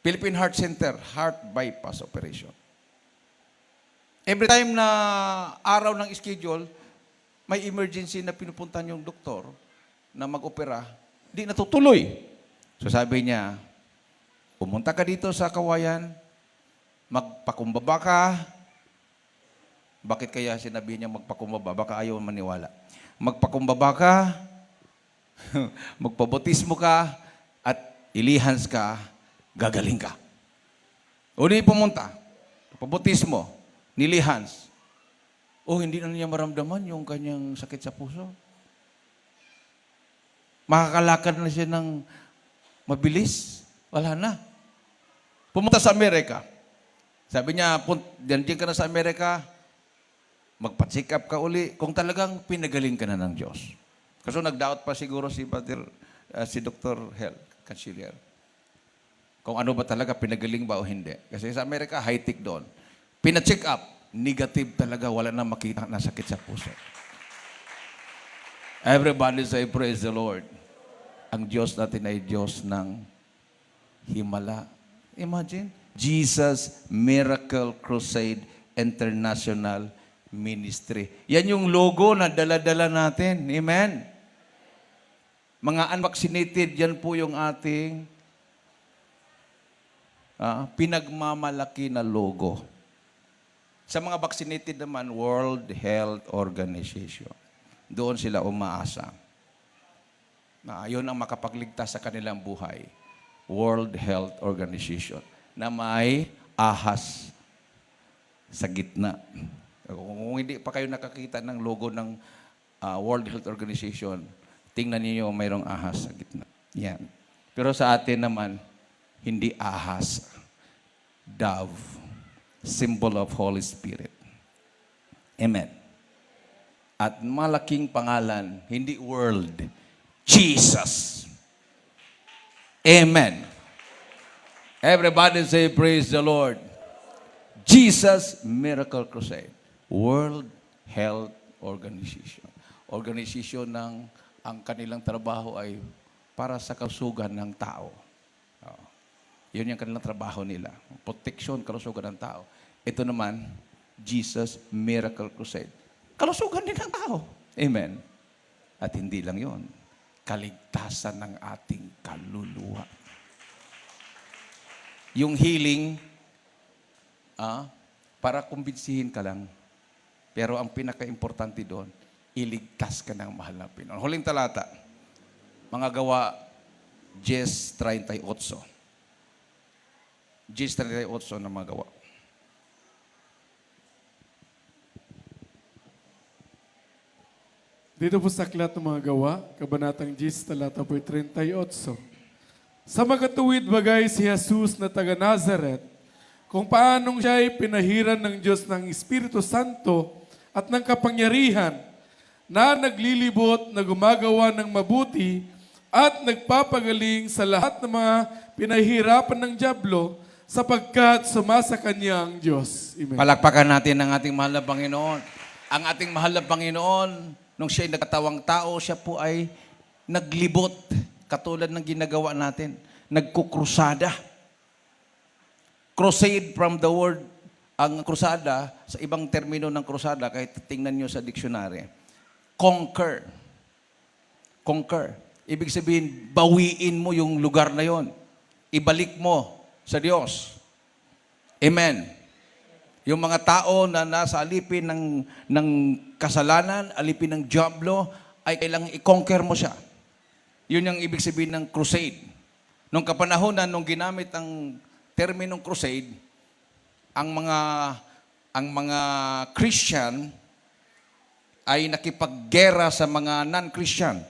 Philippine Heart Center, heart bypass operation. Every time na araw ng schedule, may emergency na pinupuntahan yung doktor na mag-opera, di natutuloy. So sabi niya, pumunta ka dito sa Kawayan, magpakumbaba ka. Bakit kaya sinabi niya magpakumbaba? Baka ayaw maniwala. Magpakumbaba ka, magpabotismo ka, at ilihans ka, gagaling ka. O di pumunta, pabotismo, nilihans. O hindi na niya maramdaman yung kanyang sakit sa puso. Makakalakad na siya ng mabilis. Wala na. Pumunta sa Amerika. Sabi niya, diyan ka na sa Amerika, magpa-check up ka uli kung talagang pinagaling ka na ng Diyos. Kasi nag-doubt pa siguro si Dr. Hel, Canciller. Kung ano ba talaga, pinagaling ba o hindi. Kasi sa Amerika, high-tech doon. Pina-check up, negative talaga, wala na makita na sakit sa puso. Everybody say, praise the Lord. Ang Diyos natin ay Diyos ng himala. Imagine, Jesus Miracle Crusade International Ministry. Yan yung logo na dala-dala natin. Amen? Mga unvaccinated, yan po yung ating pinagmamalaki na logo. Sa mga vaccinated naman, World Health Organization. Doon sila umaasa. Yun ang makapagligtas sa kanilang buhay. World Health Organization. Na may ahas sa gitna. Kung hindi pa kayo nakakita ng logo ng World Health Organization, tingnan niyo mayroong ahas sa gitna. Yan. Pero sa atin naman, hindi ahas. Dove. Symbol of Holy Spirit. Amen. At malaking pangalan, hindi world, Jesus. Amen. Everybody say, praise the Lord. Jesus Miracle Crusade. World Health Organization. Organisasyon ng ang kanilang trabaho ay para sa kalusugan ng tao. Yun yung kanilang trabaho nila. Proteksyon, kalusugan ng tao. Ito naman, Jesus Miracle Crusade. Kalusugan din ng tao. Amen. At hindi lang yon, kaligtasan ng ating kaluluwa. Yung healing, para kumbinsihin ka lang. Pero ang pinaka-importante doon, iligtas ka ng mahal na Pinoon. Huling talata, mga Gawa 10:38. 10:38 na mga Gawa. Dito po sa aklat ng mga Gawa, Kabanatang 10, talata po 38. Sa magatuwid bagay si Jesus na taga Nazaret, kung paanong siya ay pinahiran ng Diyos ng Espiritu Santo at ng kapangyarihan, na naglilibot na gumagawa ng mabuti at nagpapagaling sa lahat ng mga pinahirapan ng dyablo sapagkat sumasa kanya ang Diyos. Amen. Palakpakan natin ang ating mahal na Panginoon. Ang ating mahal na Panginoon, nung siya ay nagkatawang tao, siya po ay naglibot, katulad ng ginagawa natin. Nagkukrusada. Crusade from the word, ang krusada, sa ibang termino ng krusada, kahit tingnan nyo sa dictionary, conquer. Conquer. Ibig sabihin, bawiin mo yung lugar na yon. ibalik mo sa Diyos. Amen. Yung mga tao na nasa alipin ng kasalanan, alipin ng diablo, ay kailangang i-conquer mo siya. Yun yung ibig sabihin ng crusade. Nung kapanahonan, nung ginamit ang terminong crusade, ang mga Christian ay nakipaggera sa mga non-Christian.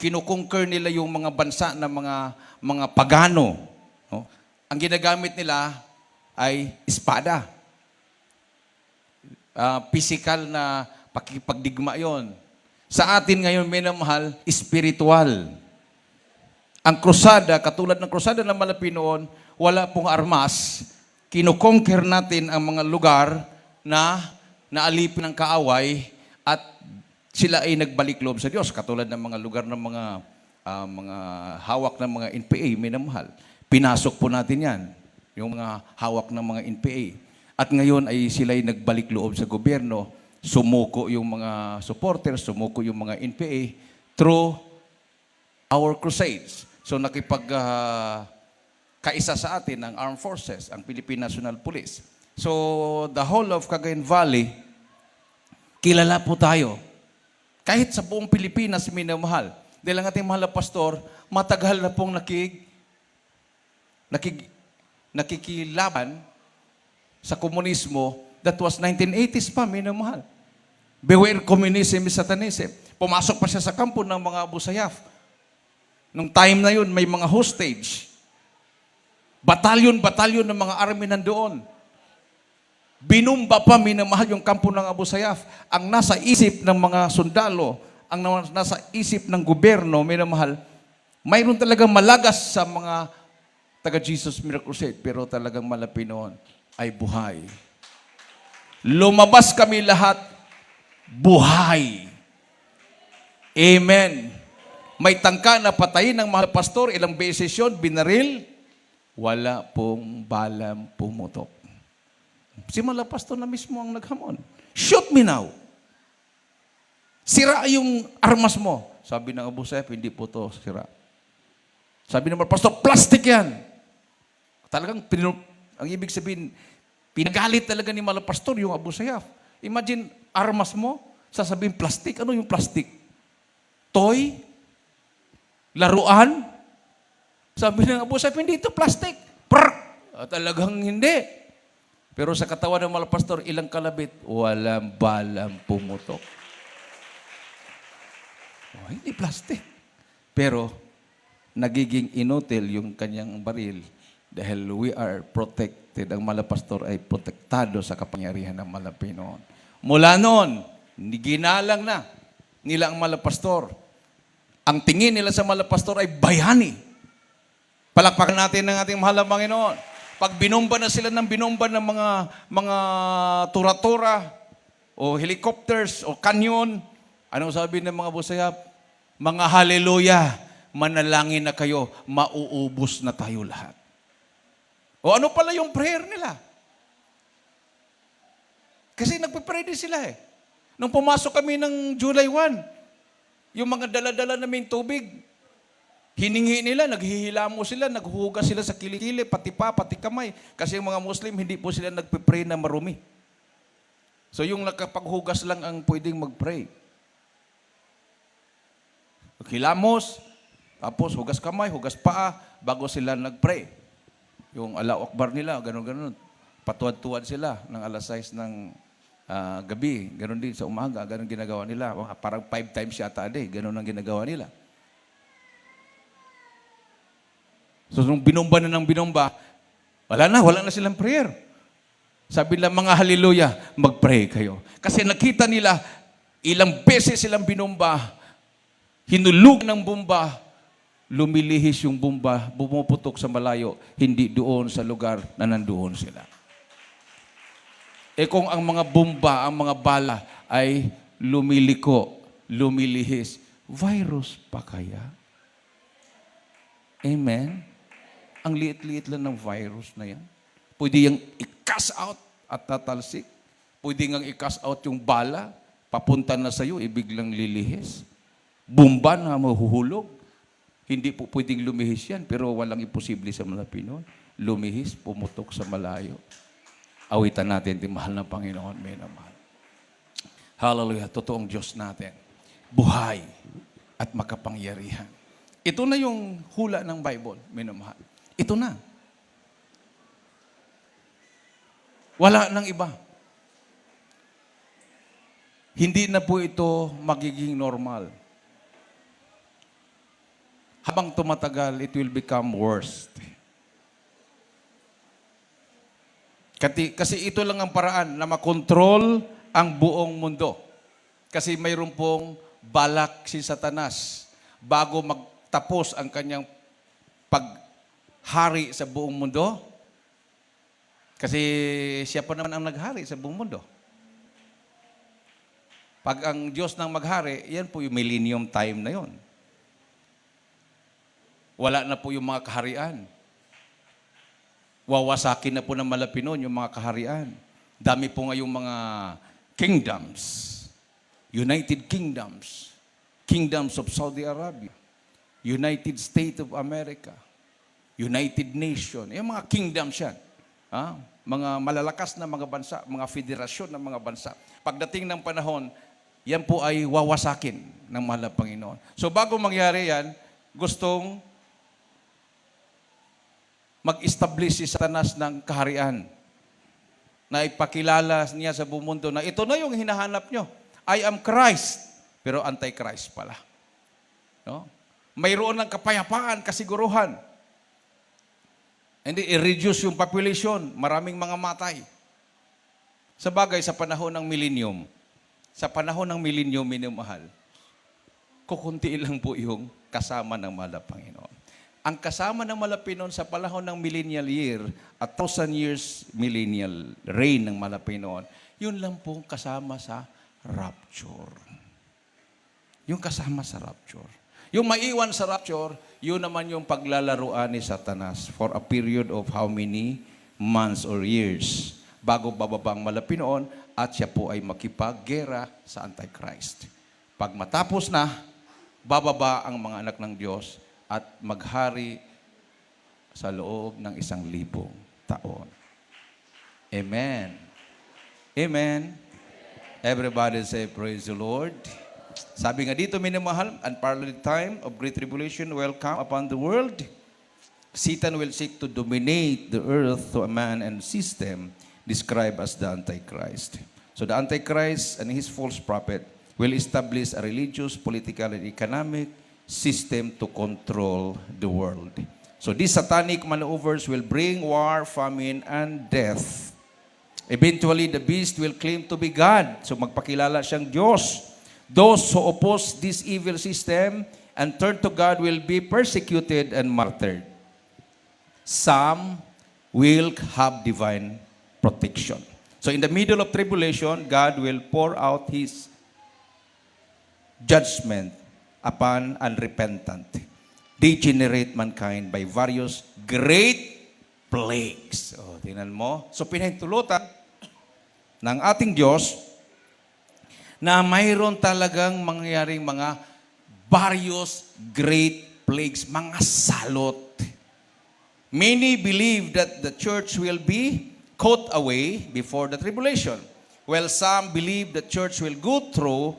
Kinukonquer nila yung mga bansa na mga pagano. No? Ang ginagamit nila ay espada. Physical na pakipagdigma yon. Sa atin ngayon, minamahal, spiritual. Ang krusada, katulad ng krusada ng Malapi noon, wala pong armas. Kinukonquer natin ang mga lugar na naalipin ng kaaway at sila ay nagbalik loob sa Diyos. Katulad ng mga lugar ng mga hawak ng mga NPA, minamahal. Pinasok po natin yan, yung mga hawak ng mga NPA. At ngayon ay sila ay nagbalik loob sa gobyerno, sumuko yung mga supporters, sumuko yung mga NPA through our crusades. So kaisa sa atin ang Armed Forces, ang Philippine National Police. So the whole of Cagayan Valley, kilala po tayo. Kahit sa buong Pilipinas, minamahal. Dahil ang ating mahal na pastor, matagal na pong nakikilaban sa komunismo. That was 1980s pa, minamahal. Beware communism is satanism. Pumasok pa siya sa kampo ng mga Abu Sayyaf. Nung time na yun, may mga hostage. Batalyon ng mga army nandoon. Binumba pa, minamahal, yung kampo ng Abu Sayyaf. Ang nasa isip ng mga sundalo, ang nasa isip ng gobyerno, minamahal, mayroon talagang malagas sa mga taga-Jesus Miracle Crusade, pero talagang malapi noon ay buhay. Lumabas kami lahat, buhay. Amen. May tangka na patayin ng mga pastor, ilang beses yun, binaril, wala pong balang pumutok. Si mga pastor na mismo ang naghamon. Shoot me now. Sira yung armas mo. Sabi ng Abu Sayyaf, hindi po to sira. Sabi ng mga pastor, plastic yan. Talagang, ang ibig sabihin, pinagalit talaga ni mga pastor yung Abu Sayyaf. Imagine, armas mo, sasabihin plastic. Ano yung plastic? Toy? Laruan? Sabi ng Abu Sayyaf, hindi ito plastic. Talagang hindi. Pero sa katawan ng mga pastor, ilang kalabit, walang balang pumutok. Hindi plastic. Pero, nagiging inutil yung kanyang baril dahil we are protected. Ang malapastor ay protektado sa kapangyarihan ng Malapi noon. Mula noon, ginalang na nila ang malapastor. Ang tingin nila sa malapastor ay bayani. Palakpakan natin ng ating mahal na Panginoon. Pag binomba na sila ng binomba ng mga tura-tura o helicopters o kanyon, anong sabi ng mga Abu Sayyaf? Mga haleluya, manalangin na kayo, mauubos na tayo lahat. O ano pala yung prayer nila? Kasi nagpe-pray din sila eh. Nung pumasok kami ng July 1, yung mga dala-dala naming tubig, hiningi nila, naghihilamo sila, naghuhugas sila sa kilikili, pati kamay. Kasi yung mga Muslim, hindi po sila nagpe-pray na marumi. So yung nakapaghugas lang ang pwedeng mag-pray. Hilamos, tapos hugas kamay, hugas paa, bago sila nag-pray. Yung Allahu Akbar nila, ganun-ganun. Patuwad-tuwad sila ng alas 6 ng gabi. Ganun din sa umaga, ganun ginagawa nila. Parang 5 times yata a day, ganun ang ginagawa nila. So, nung binomba na ng binomba, wala na silang prayer. Sabi nila, mga haleluya, mag-pray kayo. Kasi nakita nila, ilang beses silang binomba, hinulog ng bomba, lumilihis yung bomba, bumuputok sa malayo, hindi doon sa lugar na nandoon sila. Kung ang mga bomba, ang mga bala ay lumiliko, lumilihis, virus pa kaya? Amen? Ang liit-liit lang ng virus na yan. Pwede yung i-cast out at tatalsik. Pwede nga i-cast out yung bala, papunta na sa'yo, ibiglang lilihis. Bomba na mahuhulog. Hindi po pwedeng lumihis yan, pero walang imposible sa mga Pinoy. Lumihis, pumutok sa malayo. Awitan natin, di mahal na Panginoon, may naman. Hallelujah, totoong Diyos natin. Buhay at makapangyarihan. Ito na yung hula ng Bible, minamahal. Ito na. Wala nang iba. Hindi na po ito magiging normal. Habang tumatagal, it will become worse. Kasi ito lang ang paraan na makontrol ang buong mundo. Kasi mayroon pong balak si Satanas bago magtapos ang kanyang paghari sa buong mundo. Kasi siya pa naman ang naghari sa buong mundo. Pag ang Diyos nang maghari, yan po yung millennium time na yon. Wala na po yung mga kaharian. Wawasakin na po ng Malapinon yung mga kaharian. Dami po ngayong mga kingdoms. United Kingdoms. Kingdoms of Saudi Arabia. United States of America. United Nation. Yung mga kingdoms yan. Mga malalakas na mga bansa, mga federasyon ng mga bansa. Pagdating ng panahon, yan po ay wawasakin ng mahal na Panginoon. So bago mangyari yan, gustong mag-establish si Satanas ng kaharian na ipakilala niya sa buong mundo na ito na yung hinahanap nyo. I am Christ, pero anti-Christ pala. No? Mayroon ng kapayapaan, kasiguruhan. Hindi, i-reduce yung population, maraming mga matay. Sa bagay, sa panahon ng millennium, minumahal, kukunti lang po yung kasama ng mahal na Panginoon. Ang kasama ng Malapinon sa panahon ng millennial year, 1,000 years millennial reign ng Malapinon, yun lang po kasama sa rapture. Yung kasama sa rapture. Yung maiwan sa rapture, yun naman yung paglalaruan ni Satanas for a period of how many months or years bago bababa ang Malapinon at siya po ay makipaggera sa Antichrist. Pag matapos na, bababa ang mga anak ng Diyos at maghari sa loob ng 1,000 taon. Amen. Amen. Everybody say, praise the Lord. Sabi nga dito, minamahal, unparalleled time of great tribulation will come upon the world. Satan will seek to dominate the earth to a man and system described as the Antichrist. So the Antichrist and his false prophet will establish a religious, political, and economic system to control the world. So these satanic maneuvers will bring war, famine, and death. Eventually, the beast will claim to be God. So magpakilala siyang Diyos. Those who oppose this evil system and turn to God will be persecuted and martyred. Some will have divine protection. So in the middle of tribulation, God will pour out His judgment upon unrepentant, degenerate mankind by various great plagues. O, tingnan mo. So, pinahintulutan ng ating Diyos na mayroon talagang mangyaring mga various great plagues, mga salot. Many believe that the church will be caught away before the tribulation, while some believe the church will go through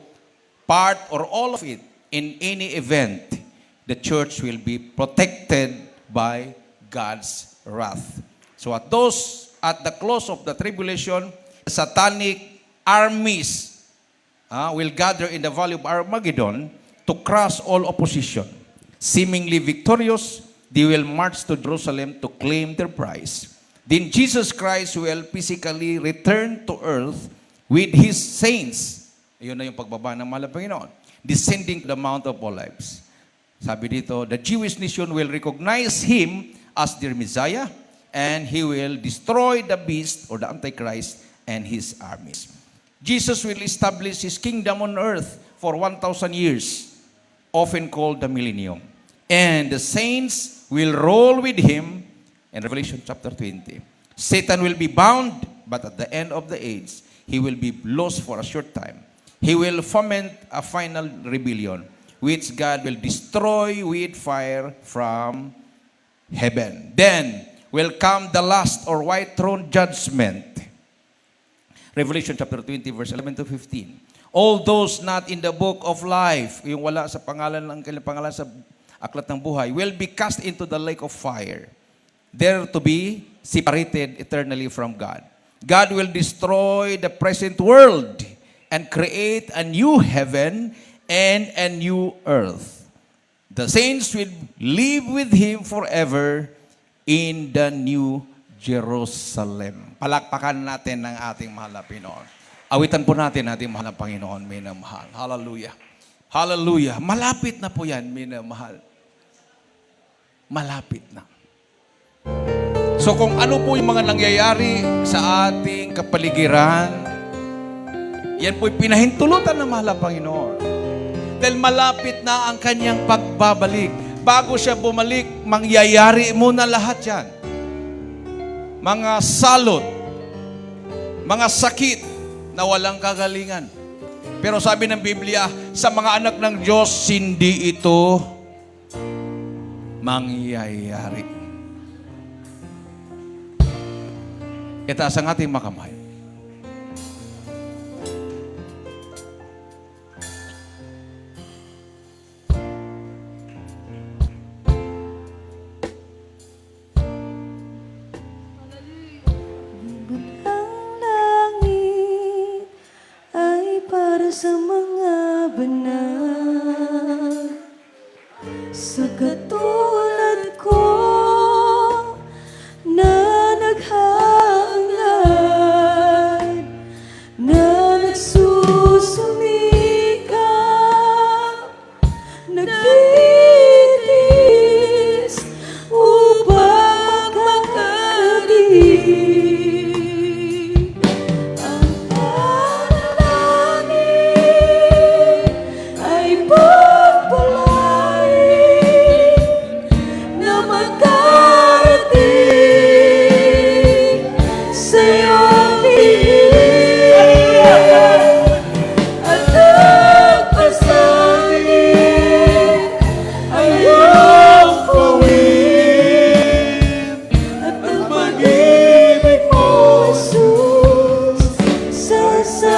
part or all of it. In any event, the church will be protected by God's wrath. So at the close of the tribulation, satanic armies will gather in the valley of Armageddon to crush all opposition. Seemingly victorious, they will march to Jerusalem to claim their prize. Then Jesus Christ will physically return to earth with His saints. Ayun na yung pagbaba ng mahal na Panginoon. Descending to the Mount of Olives. Sabi dito, the Jewish nation will recognize Him as their Messiah and He will destroy the beast or the Antichrist and his armies. Jesus will establish His kingdom on earth for 1,000 years, often called the millennium. And the saints will roll with Him in Revelation chapter 20. Satan will be bound, but at the end of the age, he will be lost for a short time. He will foment a final rebellion, which God will destroy with fire from heaven. Then will come the last or white throne judgment. Revelation chapter 20, verse 11 to 15. All those not in the book of life, yung wala sa pangalan ng kanilang pangalan sa aklat ng buhay, will be cast into the lake of fire, there to be separated eternally from God. God will destroy the present world and create a new heaven and a new earth. The saints will live with Him forever in the new Jerusalem. Palakpakan natin ng ating mahal na Pinoon. Awitan po natin ating mahal na Panginoon, minamahal. Hallelujah. Hallelujah. Malapit na po yan, minamahal. Malapit na. So kung ano po yung mga nangyayari sa ating kapaligiran, yan po'y pinahintulutan ng mahal na Panginoon. Dahil malapit na ang kanyang pagbabalik. Bago siya bumalik, mangyayari muna lahat yan. Mga salot, mga sakit na walang kagalingan. Pero sabi ng Biblia, sa mga anak ng Diyos, hindi ito mangyayari. Itaas ang ating makamay. Ang langit ay para sa mga banal, sa katulad ko na naghahangad, na nagsusumikap, nagtitis upang makaligid. Ang panalangin ay pagpalain na makarating sa iyong piling at nagpasanin ay iyong pawin at ang pag-ibig mo, Jesus, sasahin.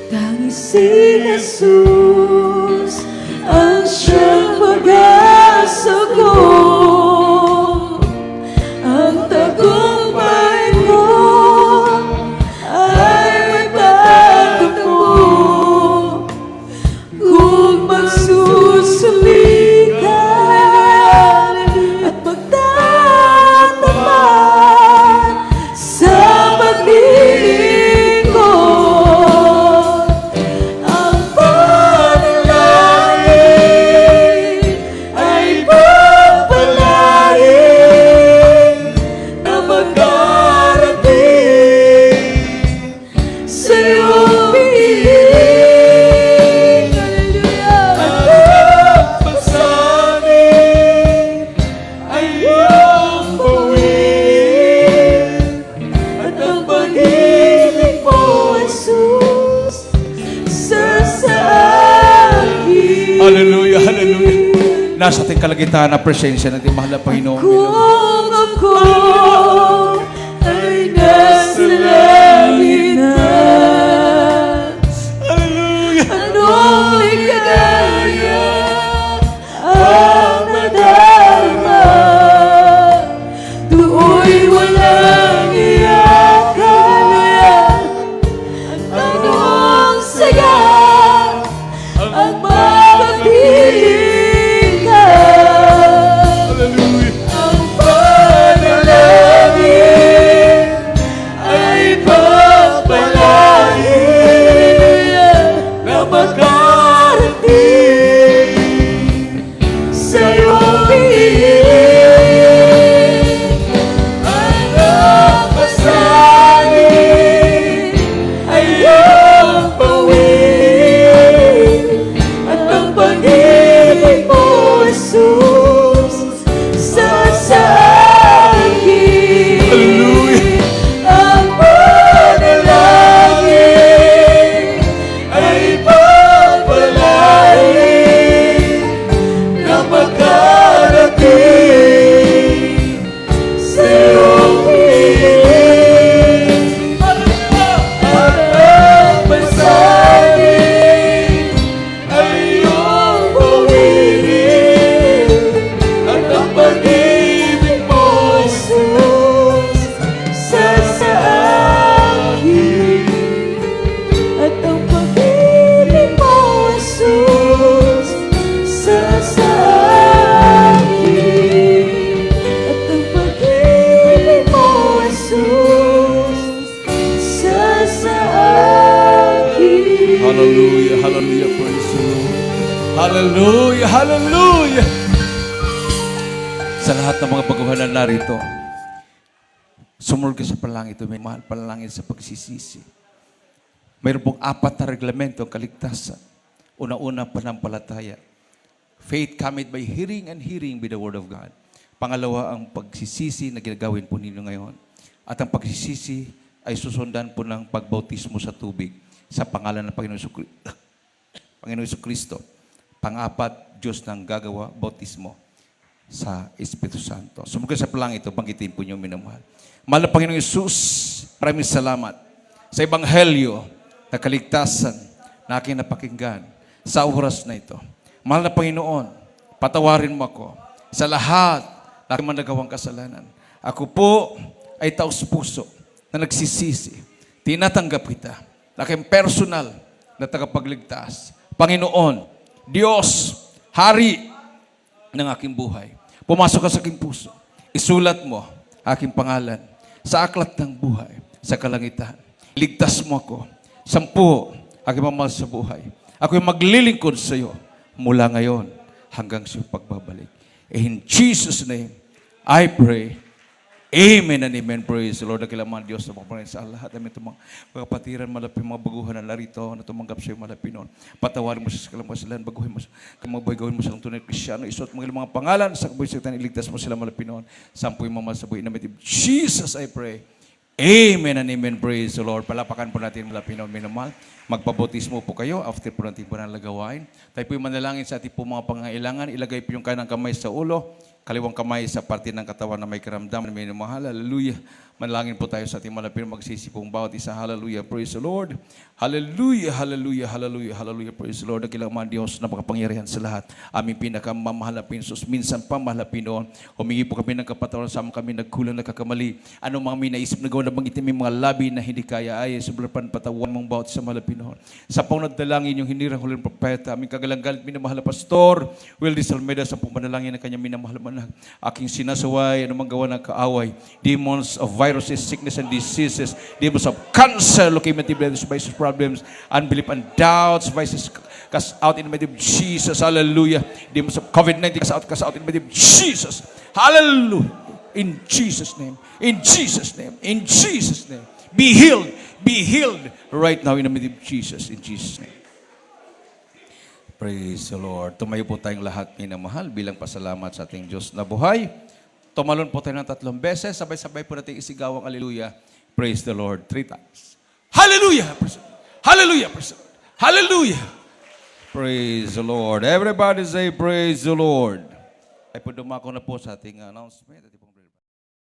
Tanging si Jesus ang siyang mag-asagot. Ang tagumpay mo ay magtatagpo kung magsusulikan at magtatapat sa paglilingkod. Ang panalangin ay pagpalain na magdarating sa iyong piling. At nagpasanin ay iyong bawin at ang pag-ibig mo, Jesus, sasahin. Hallelujah, hallelujah. Nasa ating kalagitnaan na presensya ng ating mahal na Panginoon. Kung ako ay nasa langit na, anong ligaya ang nadarama? Do'y walang iyakan, anong saya ang mapagpiling ka. Ang panalangin ay Hallelujah! Hallelujah! Sa lahat ng mga baguhan na narito, sumunod ka sa panalangin ito. May mahal panalangin sa pagsisisi. Mayroon pong 4 na reglamento ang kaligtasan. Una-una, panampalataya. Faith cometh by hearing and hearing by the word of God. Pangalawa, ang pagsisisi na ginagawin po ninyo ngayon. At ang pagsisisi ay susundan po ng pagbautismo sa tubig sa pangalan ng Panginoon Jesucristo. Pang-4, Diyos nang gagawa, bautismo sa Espiritu Santo. Sumugal sa palang ito, banggitin po niyo minamahal. Mahal na Panginoon Jesus, maraming salamat sa Ebanghelyo na kaligtasan na aking napakinggan sa oras na ito. Mahal na Panginoon, patawarin mo ako sa lahat na aking managawang kasalanan. Ako po ay taos-puso na nagsisisi. Tinatanggap kita na aking personal na tagapagligtas. Panginoon, Diyos, Hari ng aking buhay. Pumasok ka sa aking puso. Isulat mo aking pangalan sa aklat ng buhay, sa kalangitan. Ligtas mo ako. 10, aking mamahal sa buhay. Ako'y maglilingkod sa iyo mula ngayon hanggang sa iyong pagbabalik. In Jesus' name, I pray. Amen and amen. Praise the Lord. Nakilaman Diyos na mga sa lahat. Amin itong mga kapatiran, malapit mga baguhan na narito na tumanggap sa iyo malapit noon. Patawarin mo sa kalang kasalanan, baguhin mo, gawin mo silang tunay Kristyano. Isuot mga pangalan sa kabuhay sa iligtas mo sila malapit noon. Sampuin mo sa buhay na mitib. Jesus, I pray. Amen and amen. Praise the Lord. Palapakan po natin malapit noon, minamahal. Magpabautismo po kayo after po natin po nalagawain. Tayo po yung manalangin sa ating po mga pangailangan. Ilagay po yung kanang kamay sa ulo, kaliwang kamay sa parte ng katawan na may karamdaman. Minamahal. Hallelujah. Manalangin po tayo sa ating malapit. Magsisi pong bawat isa. Hallelujah. Praise the Lord. Hallelujah. Hallelujah. Hallelujah. Hallelujah. Praise the Lord. Nakilaman Diyos na makapangyarihan sa lahat. Aming pinakamamahal na Pinsos. Minsan pa mahal na Pinoon. Humingi po kami ng kapatawaran sa kami nagkulang nagkakamali. Ano mga may naisip na gawin na bang itim mga labi na hindi kaya ay sobrang patawan mong bawat sa mahal na Pinoon. Sa pangnadalangin yung hinirang huling propeta, aming kagalang-galit minamahal na pastor, Will Disalmeda sa pumanalangin ng kanyang minamahal manag. Aking sinasaway, anumang gawa ng kaaway, demons of viruses, sickness and diseases, demons of cancer, leukemia, vices, problems, unbelief and doubts, vices cast out in the name of Jesus. Hallelujah. Demons of COVID-19 cast out in the name of Jesus. Hallelujah. In Jesus' name. In Jesus' name. In Jesus' name. Be healed. Be healed right now in the name of Jesus. In Jesus' name. Praise the Lord. Tumayo po tayong lahat, minamahal, bilang pasalamat sa ating Diyos na buhay. Tumalon po tayo ng 3 beses. Sabay-sabay po natin isigaw ang hallelujah. Praise the Lord 3 times. Hallelujah! Hallelujah! Hallelujah! Praise the Lord. Everybody say praise the Lord. Ay po dumako na po sa ating announcement.